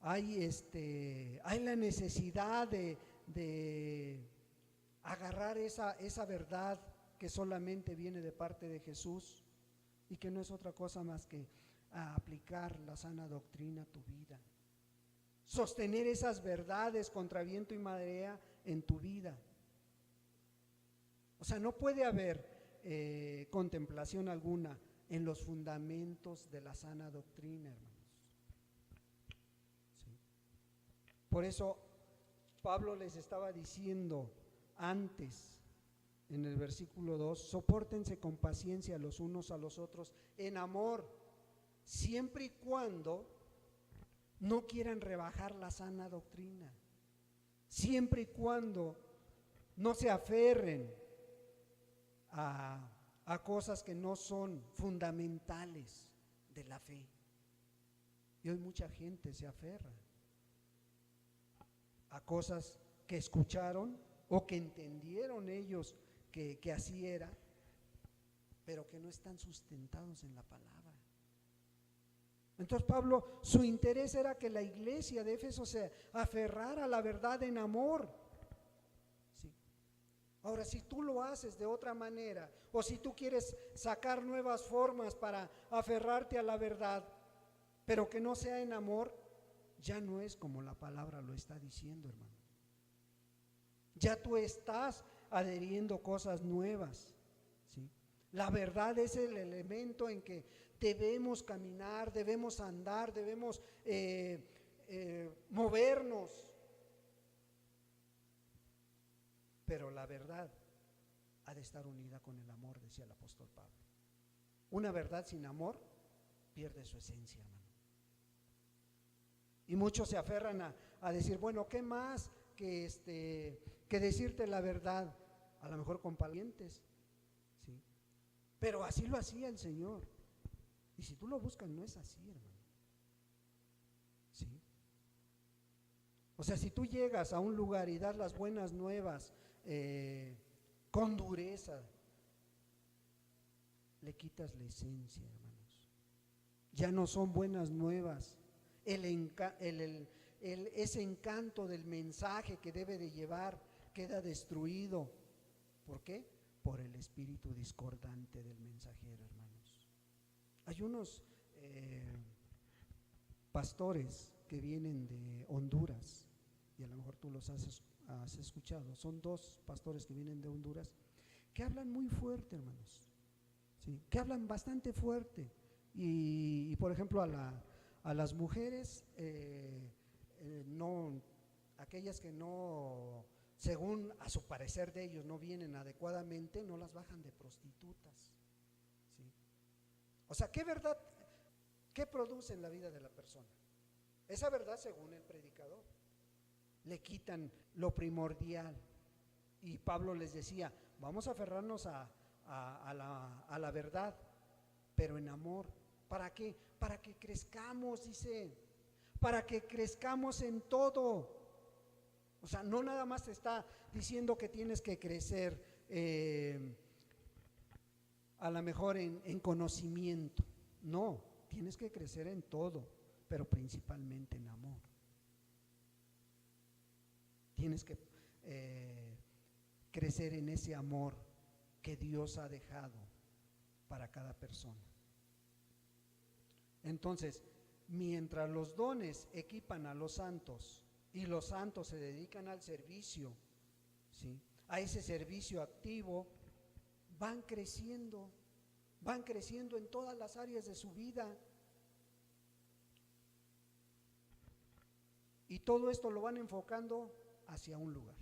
[SPEAKER 1] Hay la necesidad de agarrar esa verdad que solamente viene de parte de Jesús y que no es otra cosa más que aplicar la sana doctrina a tu vida. Sostener esas verdades contra viento y marea en tu vida. O sea, no puede haber contemplación alguna en los fundamentos de la sana doctrina, hermanos. ¿Sí? Por eso Pablo les estaba diciendo antes, en el versículo 2, sopórtense con paciencia los unos a los otros en amor, siempre y cuando no quieran rebajar la sana doctrina, siempre y cuando no se aferren a cosas que no son fundamentales de la fe. Y hoy mucha gente se aferra a cosas que escucharon o que entendieron ellos que así era, pero que no están sustentados en la palabra. Entonces Pablo, su interés era que la iglesia de Éfeso se aferrara a la verdad en amor. ¿Sí? Ahora, si tú lo haces de otra manera, o si tú quieres sacar nuevas formas para aferrarte a la verdad, pero que no sea en amor, ya no es como la palabra lo está diciendo, hermano. Ya tú estás adheriendo cosas nuevas, ¿sí? La verdad es el elemento en que debemos caminar, debemos andar, debemos movernos. Pero la verdad ha de estar unida con el amor, decía el apóstol Pablo. Una verdad sin amor pierde su esencia, hermano. Y muchos se aferran a decir, bueno, ¿qué más que decirte la verdad? A lo mejor con palientes, ¿sí? Pero así lo hacía el Señor. Y si tú lo buscas, no es así, hermano. ¿Sí? O sea, si tú llegas a un lugar y das las buenas nuevas con dureza, le quitas la esencia, hermanos. Ya no son buenas nuevas. Ese encanto del mensaje que debe de llevar queda destruido. ¿Por qué? Por el espíritu discordante del mensajero, hermanos. Hay unos pastores que vienen de Honduras, y a lo mejor tú los has escuchado. Son dos pastores que vienen de Honduras que hablan muy fuerte, hermanos, ¿sí? Que hablan bastante fuerte. Y por ejemplo, a las mujeres, no, aquellas que no, según a su parecer de ellos, no vienen adecuadamente, no las bajan de prostitutas, ¿sí? O sea, ¿qué verdad, qué produce en la vida de la persona? Esa verdad según el predicador. Le quitan lo primordial. Y Pablo les decía, vamos a aferrarnos a la verdad, pero en amor. ¿Para qué? Para que crezcamos, dice, para que crezcamos en todo. O sea, no nada más te está diciendo que tienes que crecer a lo mejor en conocimiento. No, tienes que crecer en todo, pero principalmente en amor. Tienes que crecer en ese amor que Dios ha dejado para cada persona. Entonces, mientras los dones equipan a los santos y los santos se dedican al servicio, ¿sí?, a ese servicio activo, van creciendo en todas las áreas de su vida. Y todo esto lo van enfocando hacia un lugar,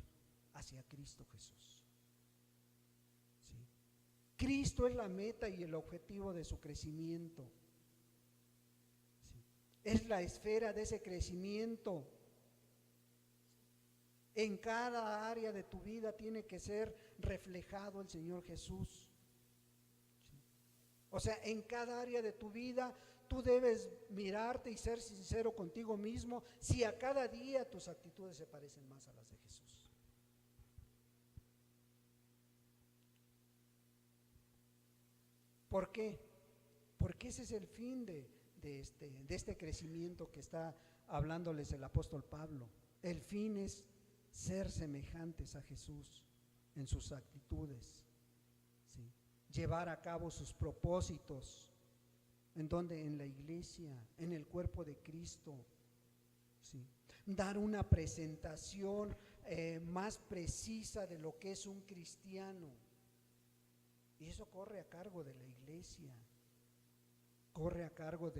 [SPEAKER 1] hacia Cristo Jesús. ¿Sí? Cristo es la meta y el objetivo de su crecimiento. ¿Sí? Es la esfera de ese crecimiento. En cada área de tu vida tiene que ser reflejado el Señor Jesús. ¿Sí? O sea, en cada área de tu vida tú debes mirarte y ser sincero contigo mismo si a cada día tus actitudes se parecen más a las de Jesús. ¿Por qué? Porque ese es el fin de este crecimiento que está hablándoles el apóstol Pablo. El fin es ser semejantes a Jesús en sus actitudes, ¿sí? Llevar a cabo sus propósitos. ¿En dónde? En la iglesia, en el cuerpo de Cristo, ¿sí? Dar una presentación más precisa de lo que es un cristiano. Y eso corre a cargo de la iglesia, corre a cargo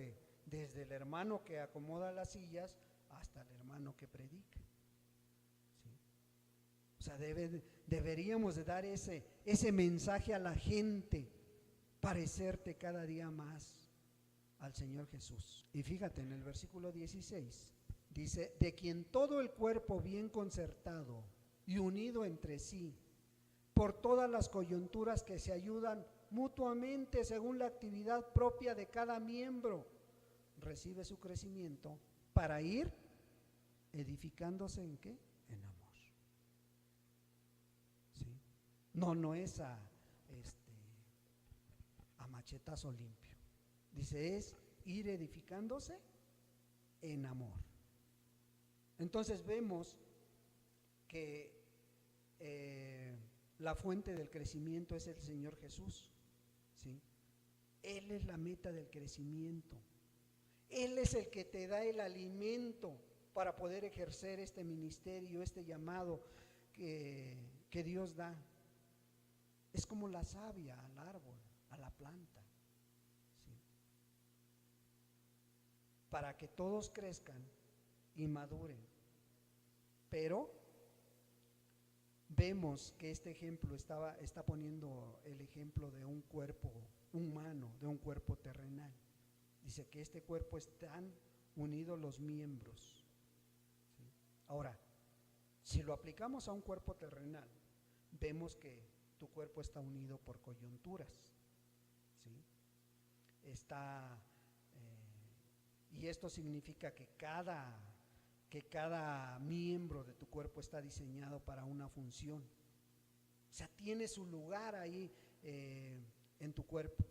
[SPEAKER 1] desde el hermano que acomoda las sillas hasta el hermano que predica. ¿Sí? O sea, deberíamos de dar ese mensaje a la gente, parecerte cada día más al Señor Jesús. Y fíjate, en el versículo 16 dice: de quien todo el cuerpo bien concertado y unido entre sí, por todas las coyunturas que se ayudan mutuamente según la actividad propia de cada miembro, recibe su crecimiento para ir edificándose ¿en qué? En amor. ¿Sí? No es a machetazo limpio. Dice, es ir edificándose en amor. Entonces vemos que la fuente del crecimiento es el Señor Jesús, ¿sí? Él es la meta del crecimiento. Él es el que te da el alimento para poder ejercer este ministerio, este llamado que Dios da. Es como la savia al árbol, a la planta, ¿sí? Para que todos crezcan y maduren. Pero vemos que este ejemplo está poniendo el ejemplo de un cuerpo humano, de un cuerpo terrenal. Dice que este cuerpo están unidos los miembros, ¿sí? Ahora, si lo aplicamos a un cuerpo terrenal, vemos que tu cuerpo está unido por coyunturas, ¿sí? Y esto significa que cada miembro de tu cuerpo está diseñado para una función. O sea, tiene su lugar ahí en tu cuerpo.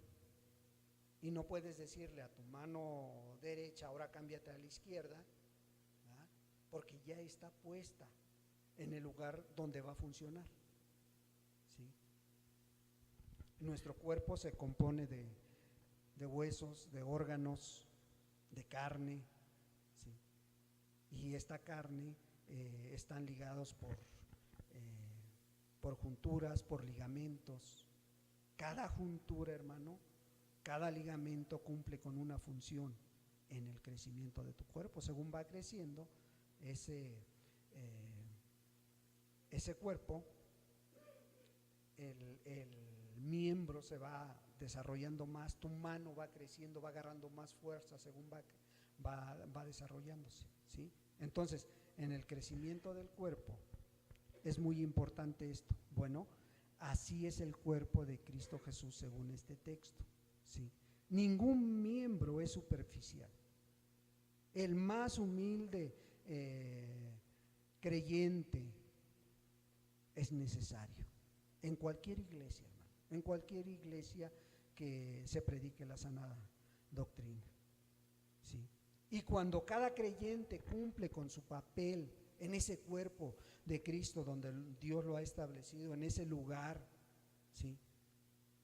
[SPEAKER 1] Y no puedes decirle a tu mano derecha, ahora cámbiate a la izquierda, ¿verdad? Porque ya está puesta en el lugar donde va a funcionar, ¿sí? Nuestro cuerpo se compone de huesos, de órganos, de carne, ¿sí? Y esta carne están ligados por junturas, por ligamentos. Cada juntura, hermano, cada ligamento cumple con una función en el crecimiento de tu cuerpo. Según va creciendo ese cuerpo, el miembro se va desarrollando más, tu mano va creciendo, va agarrando más fuerza según va desarrollándose, ¿sí? Entonces, en el crecimiento del cuerpo es muy importante esto. Bueno, así es el cuerpo de Cristo Jesús según este texto, ¿sí? Ningún miembro es superficial. El más humilde creyente es necesario en cualquier iglesia, hermano, en cualquier iglesia que se predique la sana doctrina, ¿sí? Y cuando cada creyente cumple con su papel en ese cuerpo de Cristo donde Dios lo ha establecido, en ese lugar, ¿sí?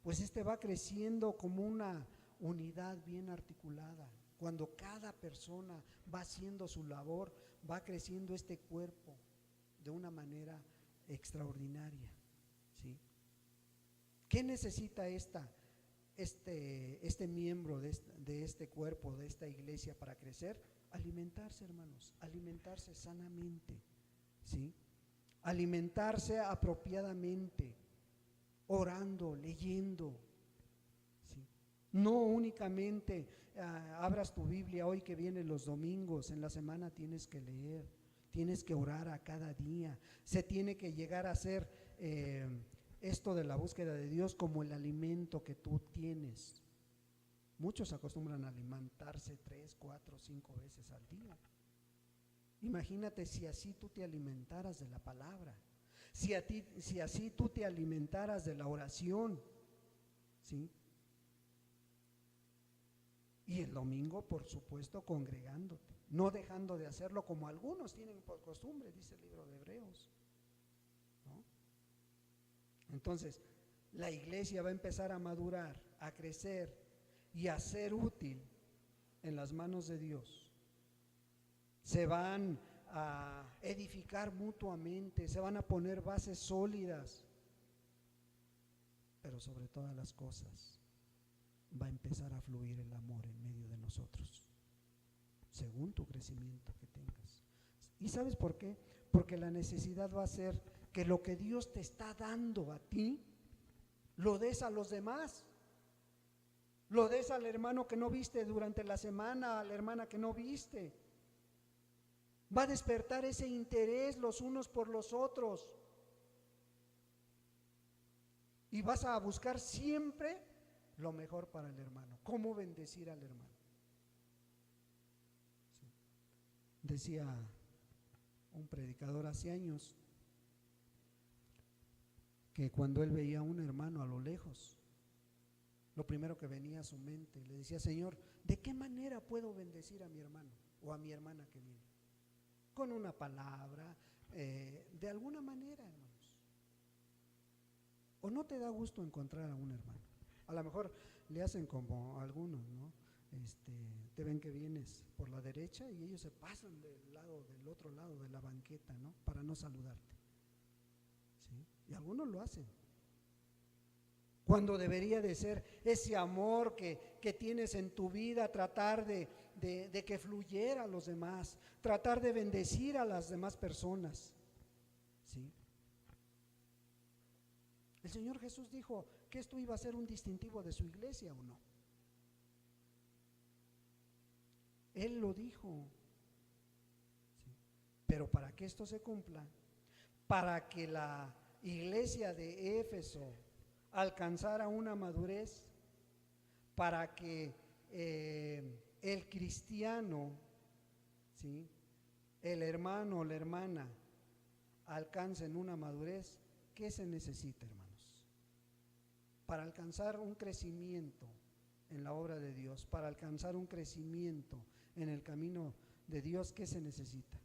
[SPEAKER 1] Pues va creciendo como una unidad bien articulada. Cuando cada persona va haciendo su labor, va creciendo este cuerpo de una manera extraordinaria, ¿sí? ¿Qué necesita este miembro de este cuerpo, de esta iglesia para crecer? alimentarse, hermanos, alimentarse sanamente, ¿sí? Alimentarse apropiadamente, orando, leyendo, ¿sí? No únicamente abras tu Biblia hoy que vienen los domingos, en la semana tienes que leer, tienes que orar a cada día, se tiene que llegar a hacer esto de la búsqueda de Dios como el alimento que tú tienes. Muchos acostumbran a alimentarse 3, 4, 5 veces al día. Imagínate si así tú te alimentaras de la palabra, si así tú te alimentaras de la oración, ¿sí? Y el domingo, por supuesto, congregándote, no dejando de hacerlo como algunos tienen por costumbre, dice el libro de Hebreos, ¿no? Entonces, la iglesia va a empezar a madurar, a crecer y a ser útil en las manos de Dios. Se van a edificar mutuamente, se van a poner bases sólidas, pero sobre todas las cosas va a empezar a fluir el amor en medio de nosotros, según tu crecimiento que tengas. ¿Y sabes por qué? Porque la necesidad va a ser que lo que Dios te está dando a ti, lo des a los demás. Lo des al hermano que no viste durante la semana, a la hermana que no viste. Va a despertar ese interés los unos por los otros. Y vas a buscar siempre lo mejor para el hermano. ¿Cómo bendecir al hermano? Sí. Decía un predicador hace años que cuando él veía a un hermano a lo lejos, lo primero que venía a su mente, le decía: Señor, ¿de qué manera puedo bendecir a mi hermano o a mi hermana que viene? Con una palabra, de alguna manera, hermanos. ¿O no te da gusto encontrar a un hermano? A lo mejor le hacen como algunos, ¿no? Te ven que vienes por la derecha y ellos se pasan del otro lado de la banqueta, ¿no? Para no saludarte, ¿sí? Y algunos lo hacen. Cuando debería de ser ese amor que tienes en tu vida, tratar de que fluyera a los demás, tratar de bendecir a las demás personas, ¿sí? El Señor Jesús dijo que esto iba a ser un distintivo de su iglesia, ¿o no? Él lo dijo, ¿sí? Pero para que esto se cumpla, para que la iglesia de Éfeso alcanzara una madurez, para que el cristiano, ¿sí?, el hermano o la hermana alcancen una madurez, ¿qué se necesita, hermanos? Para alcanzar un crecimiento en la obra de Dios, para alcanzar un crecimiento en el camino de Dios, ¿qué se necesita?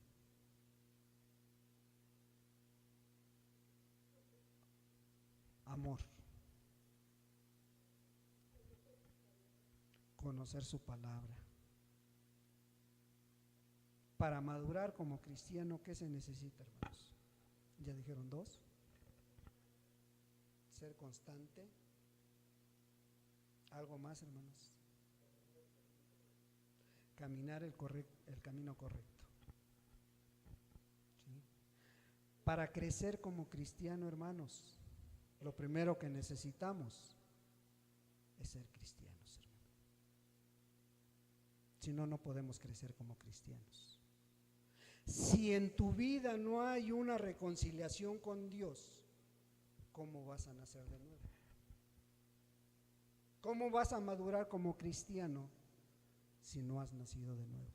[SPEAKER 1] Amor. Conocer su palabra. Para madurar como cristiano, ¿qué se necesita, hermanos? Ya dijeron 2. Ser constante. ¿Algo más, hermanos? Caminar el camino correcto. ¿Sí? Para crecer como cristiano, hermanos, lo primero que necesitamos es ser cristianos, hermanos. Si no, no podemos crecer como cristianos. Si en tu vida no hay una reconciliación con Dios, ¿cómo vas a nacer de nuevo? ¿Cómo vas a madurar como cristiano si no has nacido de nuevo?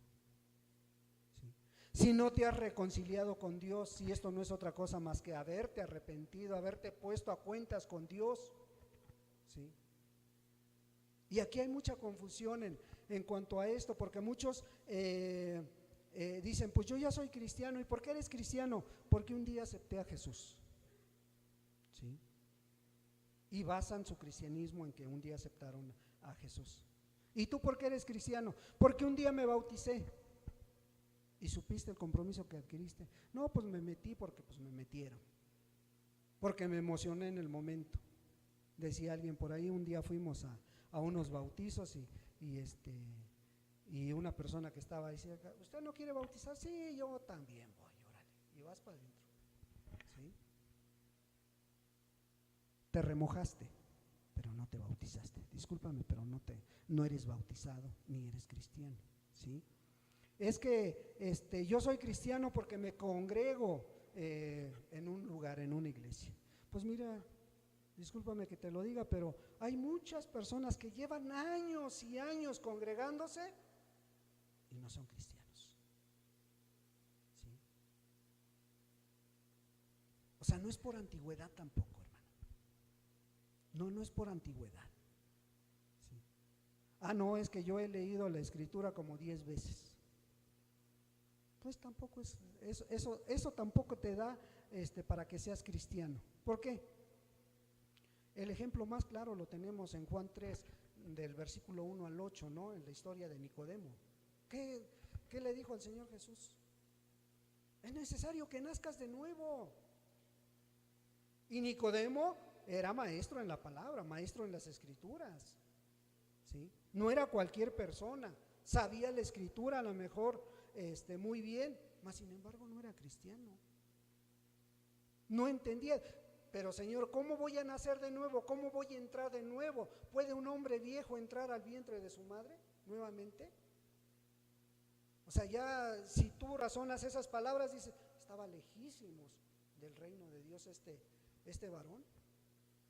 [SPEAKER 1] ¿Sí? Si no te has reconciliado con Dios, si esto no es otra cosa más que haberte arrepentido, haberte puesto a cuentas con Dios, ¿sí? Y aquí hay mucha confusión en cuanto a esto, porque muchos dicen: pues yo ya soy cristiano. ¿Y por qué eres cristiano? Porque un día acepté a Jesús, ¿sí? Y basan su cristianismo en que un día aceptaron a Jesús. ¿Y tú por qué eres cristiano? Porque un día me bauticé. ¿Y supiste el compromiso que adquiriste? No, pues me metí porque pues me metieron, porque me emocioné en el momento. Decía alguien por ahí, un día fuimos a unos bautizos y Y una persona que estaba ahí, ¿usted no quiere bautizar? Sí, yo también voy, órale. Y vas para adentro. ¿Sí? Te remojaste, pero no te bautizaste. Discúlpame, pero no eres bautizado ni eres cristiano. ¿Sí? Es que yo soy cristiano porque me congrego en un lugar, en una iglesia. Pues mira, discúlpame que te lo diga, pero hay muchas personas que llevan años y años congregándose y no son cristianos. ¿Sí? O sea, no es por antigüedad tampoco, hermano. No es por antigüedad. ¿Sí? No, es que yo he leído la escritura como 10 veces. Pues tampoco es eso tampoco te da para que seas cristiano. ¿Por qué? El ejemplo más claro lo tenemos en Juan 3, del versículo 1 al 8, ¿no? En la historia de Nicodemo. ¿Qué le dijo al Señor Jesús? Es necesario que nazcas de nuevo. Y Nicodemo era maestro en la palabra, maestro en las escrituras, ¿sí? No era cualquier persona, sabía la escritura a lo mejor muy bien, mas sin embargo no era cristiano. No entendía. Pero Señor, ¿cómo voy a nacer de nuevo? ¿Cómo voy a entrar de nuevo? ¿Puede un hombre viejo entrar al vientre de su madre nuevamente? O sea, ya si tú razonas esas palabras, dices, estaba lejísimos del reino de Dios este varón,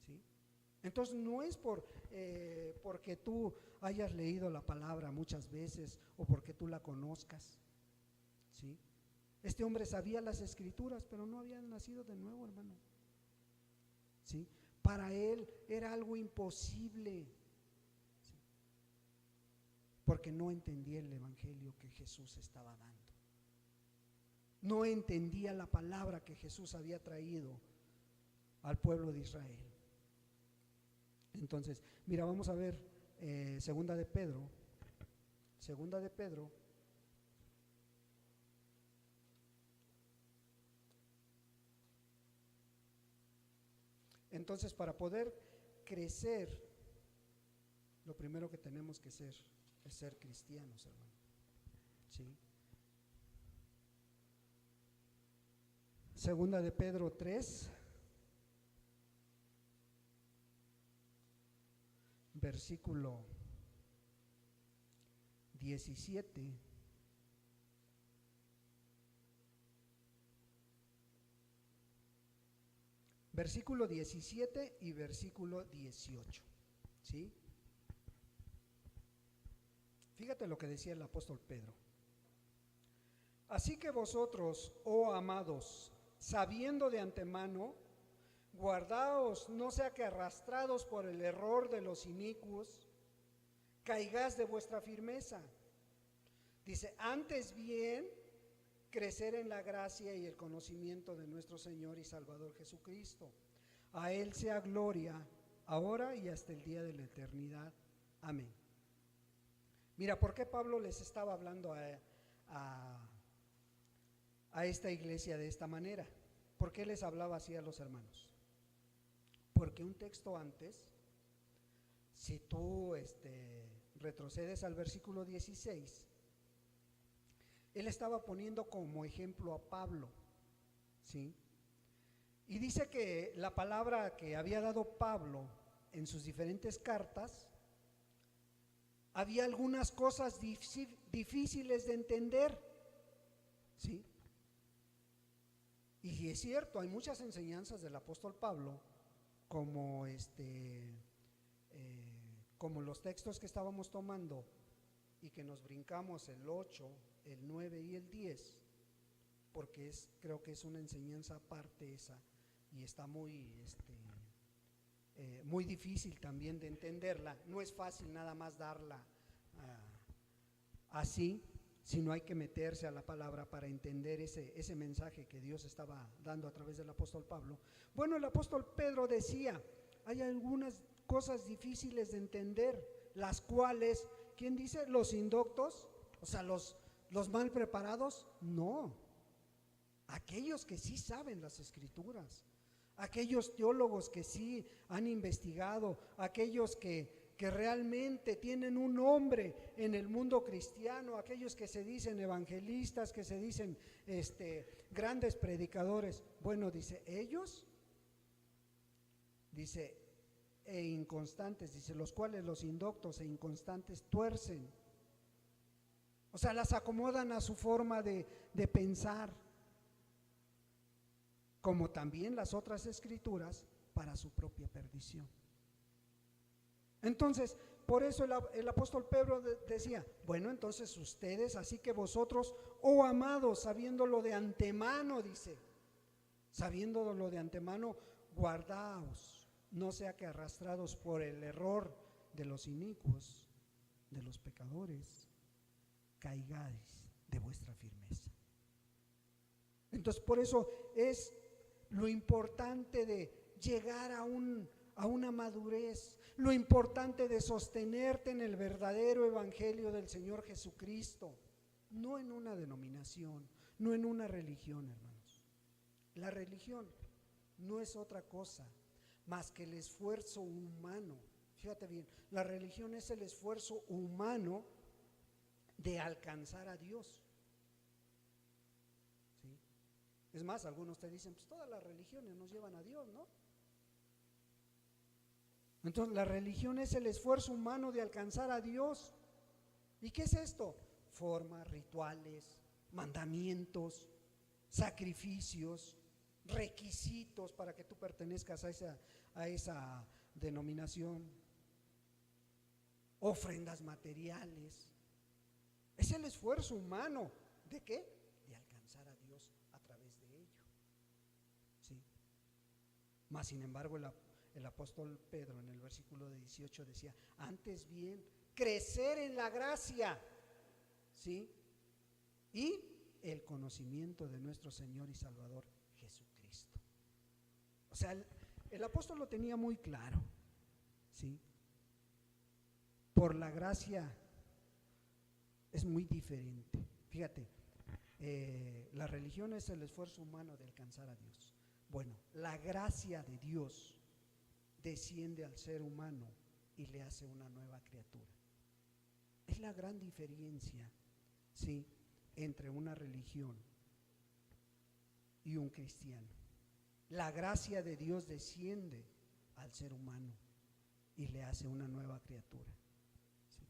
[SPEAKER 1] ¿sí? Entonces no es porque tú hayas leído la palabra muchas veces o porque tú la conozcas, ¿sí? Este hombre sabía las escrituras, pero no había nacido de nuevo, hermano. ¿Sí? Para él era algo imposible, ¿sí? Porque no entendía el evangelio que Jesús estaba dando, no entendía la palabra que Jesús había traído al pueblo de Israel. Entonces, mira, vamos a ver segunda de Pedro. Entonces, para poder crecer, lo primero que tenemos que ser es ser cristianos, hermano. ¿Sí? Segunda de Pedro 3, versículo 17. Versículo 17 y versículo 18, ¿sí? Fíjate lo que decía el apóstol Pedro. Así que vosotros, oh amados, sabiendo de antemano, guardaos, no sea que arrastrados por el error de los inicuos, caigáis de vuestra firmeza. Dice, antes bien, crecer en la gracia y el conocimiento de nuestro Señor y Salvador Jesucristo. A Él sea gloria, ahora y hasta el día de la eternidad. Amén. Mira, ¿por qué Pablo les estaba hablando a esta iglesia de esta manera? ¿Por qué les hablaba así a los hermanos? Porque un texto antes, si tú retrocedes al versículo 16, él estaba poniendo como ejemplo a Pablo, ¿sí? Y dice que la palabra que había dado Pablo en sus diferentes cartas, había algunas cosas difíciles de entender, ¿sí? Y es cierto, hay muchas enseñanzas del apóstol Pablo, como como los textos que estábamos tomando y que nos brincamos el 8, el 9 y el 10, porque creo que es una enseñanza aparte esa, y está muy difícil también de entenderla. No es fácil nada más darla así, sino hay que meterse a la palabra para entender ese mensaje que Dios estaba dando a través del apóstol Pablo. Bueno, el apóstol Pedro decía, hay algunas cosas difíciles de entender, las cuales, ¿quién dice? Los indoctos, o sea, los mal preparados, no. Aquellos que sí saben las escrituras, aquellos teólogos que sí han investigado, aquellos que que realmente tienen un nombre en el mundo cristiano, aquellos que se dicen evangelistas, que se dicen grandes predicadores. Bueno, dice, ellos, dice, e inconstantes, dice, los cuales los indoctos e inconstantes tuercen. O sea, las acomodan a su forma de pensar, como también las otras escrituras, para su propia perdición. Entonces, por eso el apóstol Pedro decía, bueno, entonces ustedes, así que vosotros, oh amados, sabiéndolo de antemano, dice, sabiéndolo de antemano, guardaos, no sea que arrastrados por el error de los inicuos, de los pecadores, caigáis de vuestra firmeza. Entonces, por eso es lo importante de llegar a una madurez, lo importante de sostenerte en el verdadero evangelio del Señor Jesucristo, no en una denominación, no en una religión, hermanos. La religión no es otra cosa más que el esfuerzo humano. Fíjate bien, la religión es el esfuerzo humano de alcanzar a Dios. ¿Sí? Es más, algunos te dicen, pues todas las religiones nos llevan a Dios, ¿no? Entonces, la religión es el esfuerzo humano de alcanzar a Dios. ¿Y qué es esto? Formas, rituales, mandamientos, sacrificios, requisitos para que tú pertenezcas a esa denominación, ofrendas materiales. Es el esfuerzo humano. ¿De qué? De alcanzar a Dios a través de ello. ¿Sí? Mas, sin embargo, el apóstol Pedro en el versículo 18 decía, antes bien, crecer en la gracia, ¿sí? Y el conocimiento de nuestro Señor y Salvador Jesucristo. O sea, el apóstol lo tenía muy claro, ¿sí? Por la gracia es muy diferente. Fíjate, la religión es el esfuerzo humano de alcanzar a Dios. Bueno, la gracia de Dios desciende al ser humano y le hace una nueva criatura. Es la gran diferencia, ¿sí?, entre una religión y un cristiano. La gracia de Dios desciende al ser humano y le hace una nueva criatura. ¿Sí?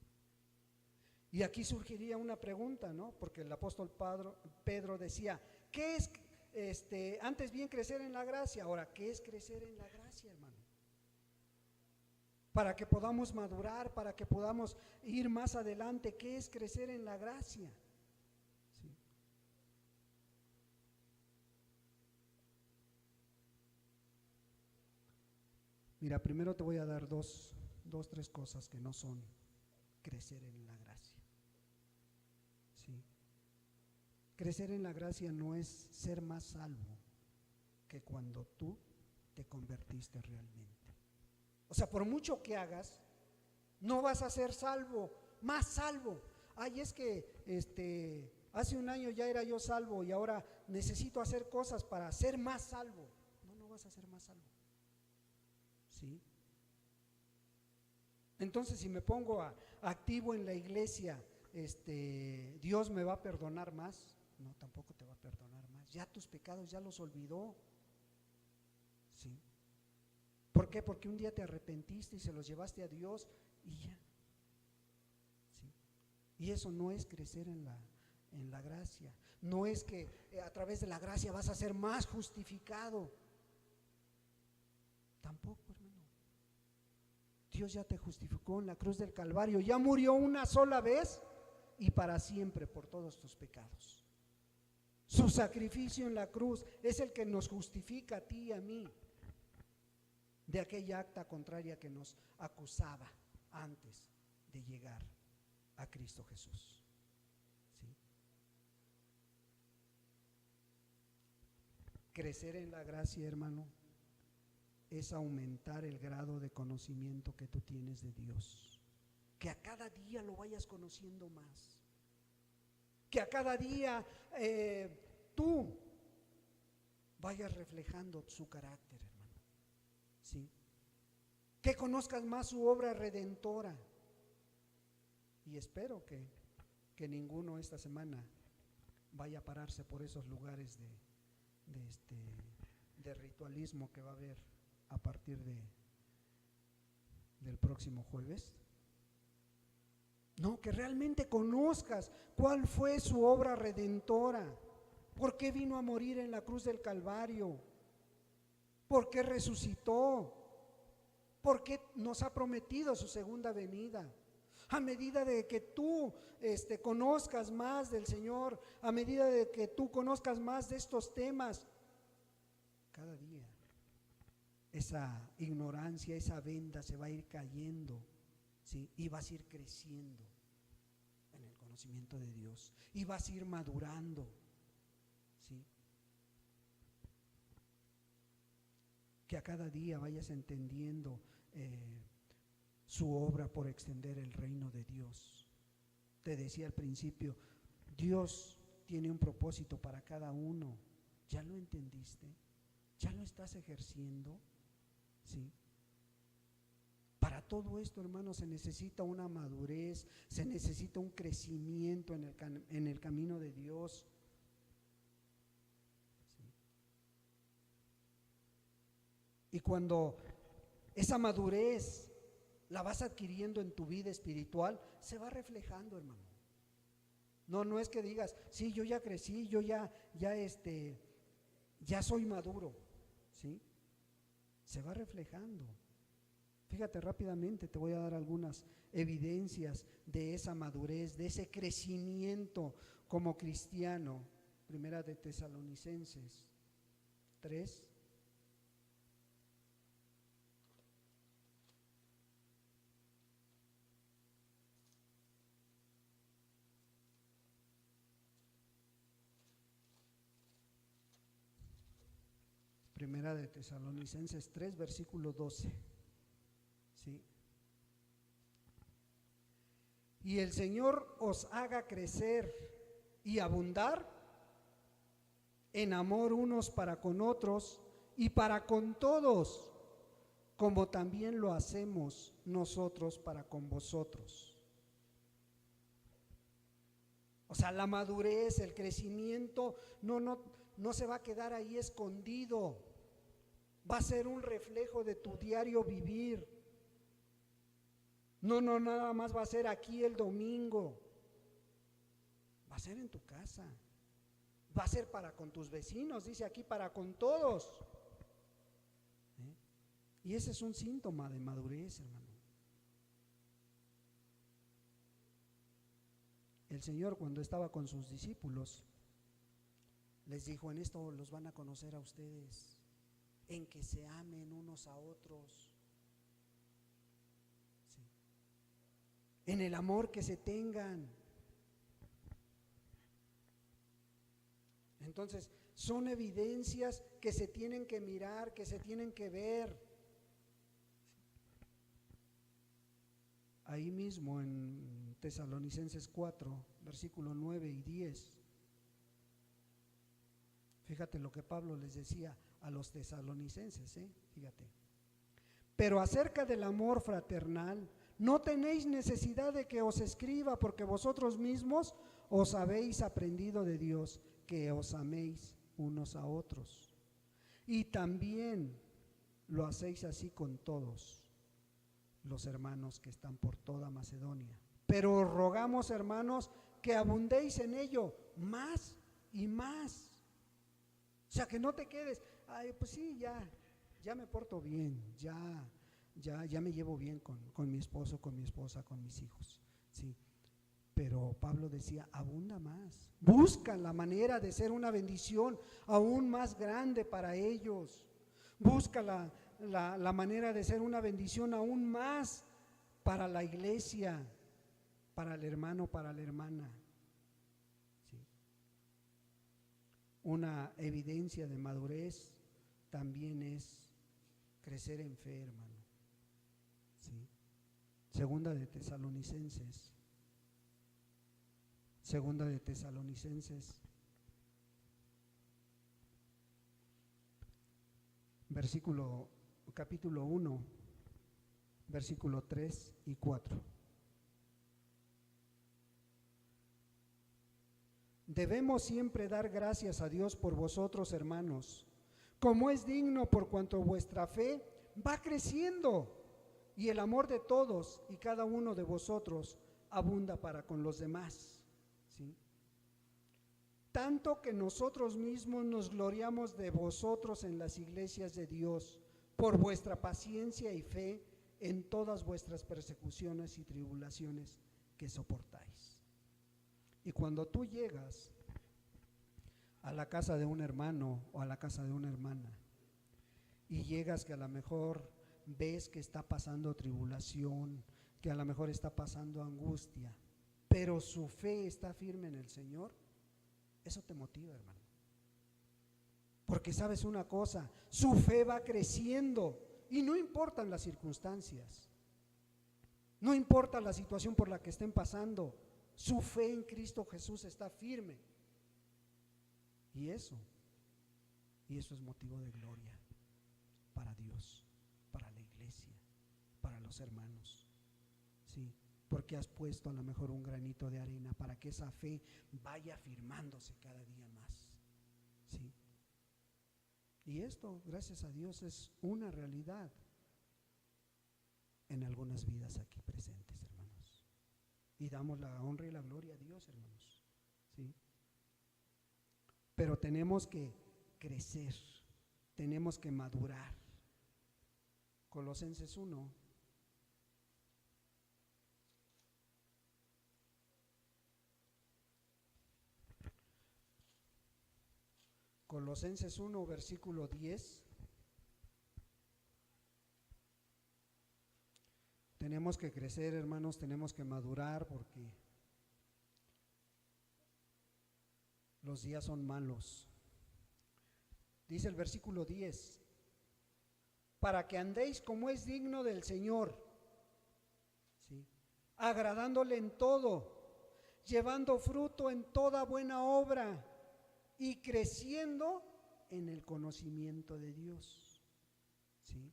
[SPEAKER 1] Y aquí surgiría una pregunta, ¿no? Porque el apóstol Pedro decía, ¿qué es antes bien crecer en la gracia? Ahora, ¿qué es crecer en la gracia, hermano? Para que podamos madurar, para que podamos ir más adelante, ¿qué es crecer en la gracia? ¿Sí? Mira, primero te voy a dar tres cosas que no son crecer en la gracia. ¿Sí? Crecer en la gracia no es ser más salvo que cuando tú te convertiste realmente. O sea, por mucho que hagas, no vas a ser salvo, más salvo. Ay, es que hace un año ya era yo salvo y ahora necesito hacer cosas para ser más salvo. No vas a ser más salvo. ¿Sí? Entonces, si me pongo activo en la iglesia, ¿Dios me va a perdonar más? No, tampoco te va a perdonar más. Ya tus pecados ya los olvidó. ¿Sí? ¿Por qué? Porque un día te arrepentiste y se los llevaste a Dios y ya. ¿Sí? Y eso no es crecer en la gracia. No es que a través de la gracia vas a ser más justificado. Tampoco, hermano. Dios ya te justificó en la cruz del Calvario. Ya murió una sola vez y para siempre por todos tus pecados. Su sacrificio en la cruz es el que nos justifica a ti y a mí de aquella acta contraria que nos acusaba antes de llegar a Cristo Jesús. ¿Sí? Crecer en la gracia, hermano, es aumentar el grado de conocimiento que tú tienes de Dios. Que a cada día lo vayas conociendo más. Que a cada día tú vayas reflejando su carácter, hermano. ¿Sí? que conozcas más su obra redentora. Y espero que ninguno esta semana vaya a pararse por esos lugares de ritualismo que va a haber a partir del próximo jueves. No, que realmente conozcas cuál fue su obra redentora, por qué vino a morir en la cruz del Calvario, por qué resucitó, por qué nos ha prometido su segunda venida. A medida de que tú conozcas más del Señor, a medida de que tú conozcas más de estos temas, cada día esa ignorancia, esa venda se va a ir cayendo, ¿sí? Y vas a ir creciendo en el conocimiento de Dios y vas a ir madurando, ¿sí? Que a cada día vayas entendiendo su obra por extender el reino de Dios. Te decía al principio, Dios tiene un propósito para cada uno. ¿Ya lo entendiste? ¿Ya lo estás ejerciendo? ¿Sí? Para todo esto, hermanos, se necesita una madurez, se necesita un crecimiento en el camino de Dios. ¿Sí? Y cuando esa madurez la vas adquiriendo en tu vida espiritual, se va reflejando, hermano. No es que digas, sí, yo ya crecí, yo ya soy maduro, ¿sí? Se va reflejando. Fíjate rápidamente, te voy a dar algunas evidencias de esa madurez, de ese crecimiento como cristiano. Primera de Tesalonicenses 3. Primera de Tesalonicenses 3, versículo 12. ¿Sí? Y el Señor os haga crecer y abundar en amor unos para con otros y para con todos, como también lo hacemos nosotros para con vosotros. O sea, la madurez, el crecimiento no se va a quedar ahí escondido. Va a ser un reflejo de tu diario vivir. No, nada más va a ser aquí el domingo. Va a ser en tu casa. Va a ser para con tus vecinos, dice aquí, para con todos. Y ese es un síntoma de madurez, hermano. El Señor, cuando estaba con sus discípulos, les dijo: en esto los van a conocer a ustedes, en que se amen unos a otros, ¿sí? En el amor que se tengan. Entonces, son evidencias que se tienen que mirar, que se tienen que ver. Ahí mismo en Tesalonicenses 4, versículo 9 y 10. Fíjate lo que Pablo les decía a los tesalonicenses, fíjate. Pero acerca del amor fraternal, no tenéis necesidad de que os escriba, porque vosotros mismos os habéis aprendido de Dios, que os améis unos a otros. Y también lo hacéis así con todos los hermanos que están por toda Macedonia. Pero os rogamos, hermanos, que abundéis en ello más y más. O sea, que no te quedes, ay, pues sí, ya me porto bien, ya me llevo bien con mi esposo, con mi esposa, con mis hijos, sí. Pero Pablo decía, abunda más, busca la manera de ser una bendición aún más grande para ellos, busca la manera de ser una bendición aún más para la iglesia, para el hermano, para la hermana. Una evidencia de madurez también es crecer en fe, hermano. ¿Sí? Segunda de Tesalonicenses, capítulo 1, versículo 3 y 4. Debemos siempre dar gracias a Dios por vosotros, hermanos, como es digno, por cuanto vuestra fe va creciendo y el amor de todos y cada uno de vosotros abunda para con los demás, ¿sí? Tanto que nosotros mismos nos gloriamos de vosotros en las iglesias de Dios por vuestra paciencia y fe en todas vuestras persecuciones y tribulaciones que soportáis. Y cuando tú llegas a la casa de un hermano o a la casa de una hermana y llegas que a lo mejor ves que está pasando tribulación, que a lo mejor está pasando angustia, pero su fe está firme en el Señor, eso te motiva, hermano. Porque sabes una cosa, su fe va creciendo y no importan las circunstancias, no importa la situación por la que estén pasando, su fe en Cristo Jesús está firme. Y eso es motivo de gloria para Dios, para la iglesia, para los hermanos, ¿sí? Porque has puesto a lo mejor un granito de arena para que esa fe vaya afirmándose cada día más, ¿sí? Y esto, gracias a Dios, es una realidad en algunas vidas aquí presentes, hermanos. Y damos la honra y la gloria a Dios, hermanos, ¿sí? Pero tenemos que crecer, tenemos que madurar. Colosenses 1. Colosenses 1, versículo 10. Tenemos que crecer, hermanos, tenemos que madurar porque los días son malos. Dice el versículo 10: para que andéis como es digno del Señor, ¿sí? Agradándole en todo, llevando fruto en toda buena obra y creciendo en el conocimiento de Dios, ¿sí?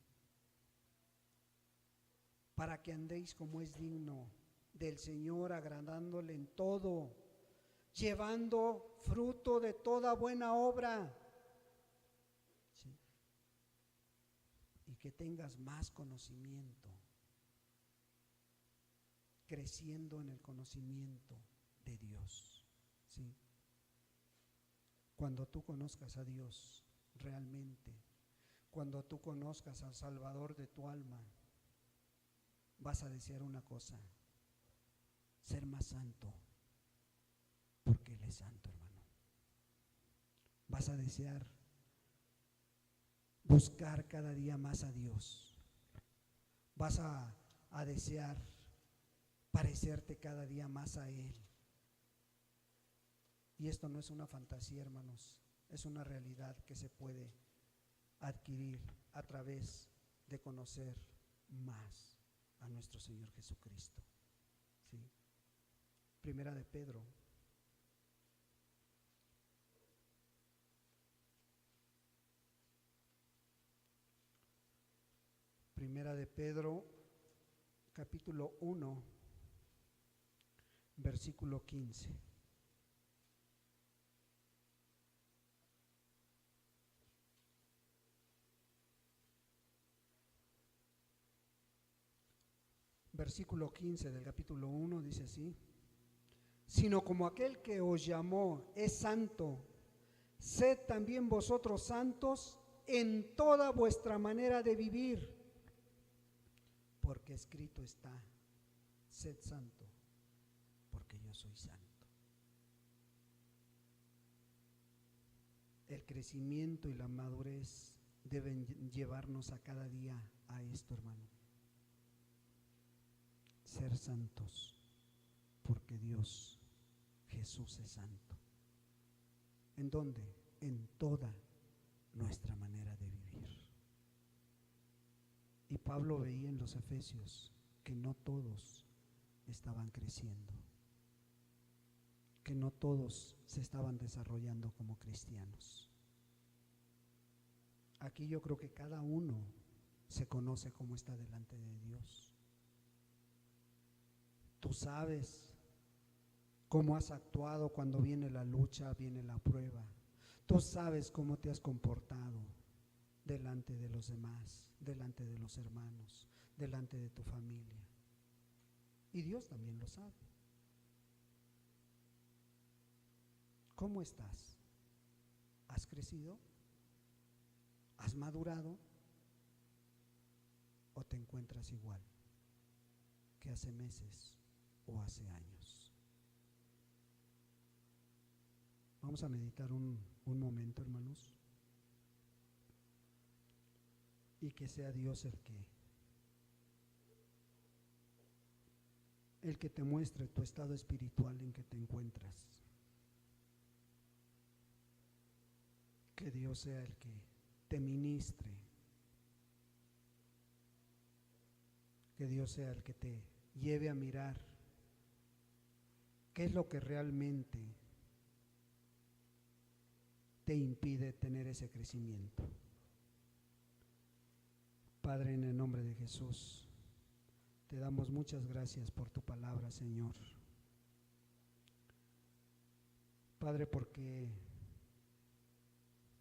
[SPEAKER 1] Para que andéis como es digno del Señor, agradándole en todo, llevando fruto de toda buena obra, ¿sí? Y que tengas más conocimiento, creciendo en el conocimiento de Dios, ¿sí? Cuando tú conozcas a Dios realmente, cuando tú conozcas al Salvador de tu alma, vas a desear una cosa: ser más santo, porque Él es santo, hermano. Vas a desear buscar cada día más a Dios. Vas a desear parecerte cada día más a Él. Y esto no es una fantasía, hermanos, es una realidad que se puede adquirir a través de conocer más a nuestro Señor Jesucristo, ¿sí? Primera de Pedro. Primera de Pedro, capítulo 1, versículo 15. Versículo 15 del capítulo 1 dice así: sino como aquel que os llamó es santo, sed también vosotros santos en toda vuestra manera de vivir, porque escrito está: sed santo, porque yo soy santo. El crecimiento y la madurez deben llevarnos a cada día a esto, hermano: ser santos, porque Dios, Jesús es santo. ¿En dónde? En toda nuestra manera de vivir. Y Pablo veía en los Efesios que no todos estaban creciendo, que no todos se estaban desarrollando como cristianos. Aquí yo creo que cada uno se conoce cómo está delante de Dios. Tú sabes cómo has actuado cuando viene la lucha, viene la prueba. Tú sabes cómo te has comportado delante de los demás, delante de los hermanos, delante de tu familia. Y Dios también lo sabe. ¿Cómo estás? ¿Has crecido? ¿Has madurado? ¿O te encuentras igual que hace meses o hace años? Vamos a meditar un momento, hermanos, y que sea Dios el que te muestre tu estado espiritual en que te encuentras. Que Dios sea el que te ministre. Que Dios sea el que te lleve a mirar qué es lo que realmente te impide tener ese crecimiento. Padre, en el nombre de Jesús, te damos muchas gracias por tu palabra, Señor. Padre, porque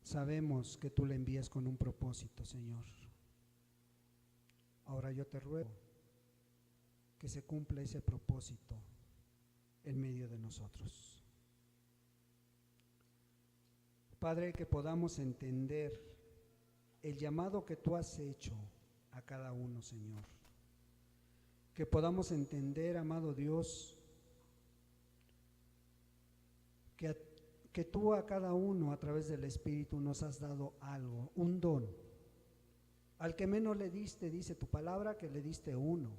[SPEAKER 1] sabemos que tú la envías con un propósito, Señor. Ahora yo te ruego que se cumpla ese propósito en medio de nosotros. Padre, que podamos entender el llamado que tú has hecho a cada uno, Señor. Que podamos entender, amado Dios, que tú a cada uno a través del Espíritu nos has dado algo, un don. Al que menos le diste, dice tu palabra, que le diste uno.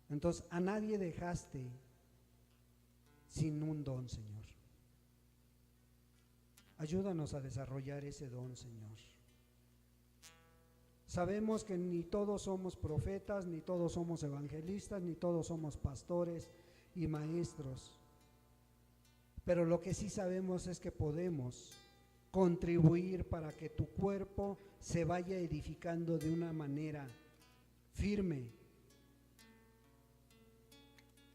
[SPEAKER 1] Entonces a nadie dejaste sin un don, Señor. Ayúdanos a desarrollar ese don, Señor. Sabemos que ni todos somos profetas, ni todos somos evangelistas, ni todos somos pastores y maestros. Pero lo que sí sabemos es que podemos contribuir para que tu cuerpo se vaya edificando de una manera firme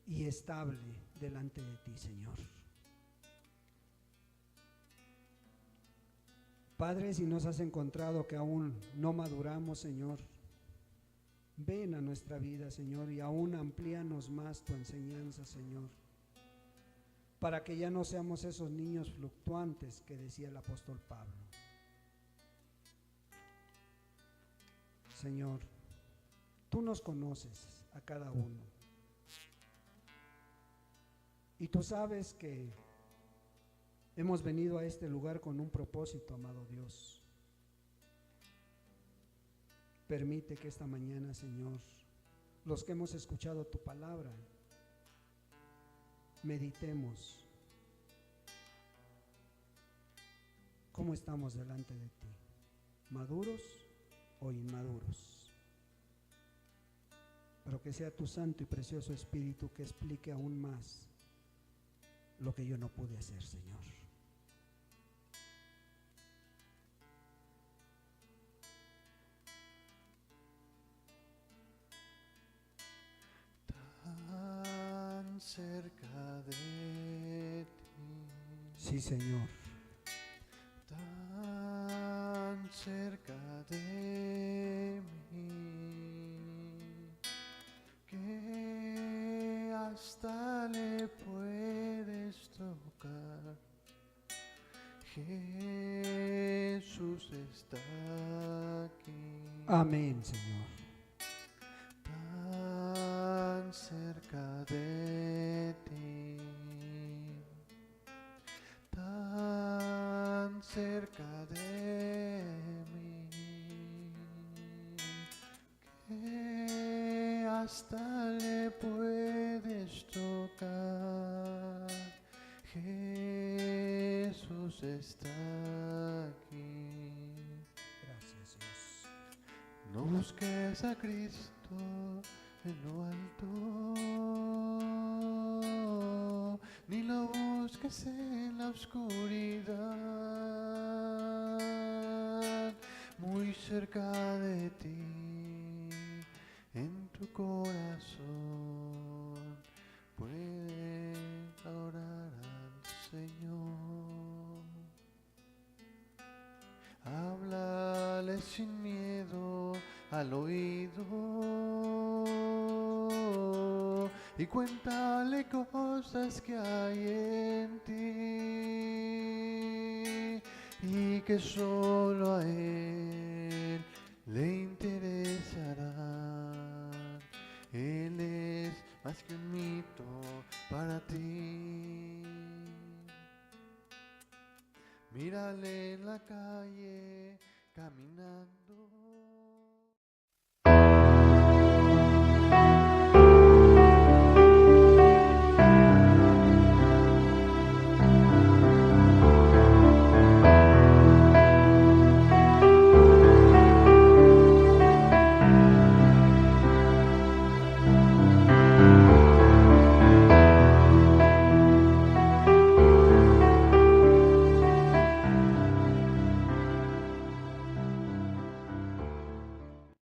[SPEAKER 1] y estable delante de ti, Señor. Padre, si nos has encontrado que aún no maduramos, Señor, ven a nuestra vida, Señor, y aún amplíanos más tu enseñanza, Señor, para que ya no seamos esos niños fluctuantes que decía el apóstol Pablo. Señor, tú nos conoces a cada uno, y tú sabes que hemos venido a este lugar con un propósito, amado Dios. Permite que esta mañana, Señor, los que hemos escuchado tu palabra, meditemos cómo estamos delante de ti, maduros o inmaduros. Pero que sea tu santo y precioso Espíritu que explique aún más lo que yo no pude hacer, Señor.
[SPEAKER 2] Tan cerca de ti,
[SPEAKER 1] Sí, Señor.
[SPEAKER 2] tan cerca de mí, que hasta le puedes tocar. Jesús está aquí.
[SPEAKER 1] Amén, Señor.
[SPEAKER 2] Tan cerca de ti, tan cerca de mí, que hasta le puedes tocar. Jesús está aquí.
[SPEAKER 1] Gracias, Dios.
[SPEAKER 2] No busques a Cristo en lo alto, ni lo busques en la oscuridad. muy cerca de ti, en tu corazón, puedes adorar al Señor. Háblale sin miedo al oído y cuéntale cosas que hay en ti y que solo a Él le interesarán. Él es más que un mito para ti. Mírale en la calle caminando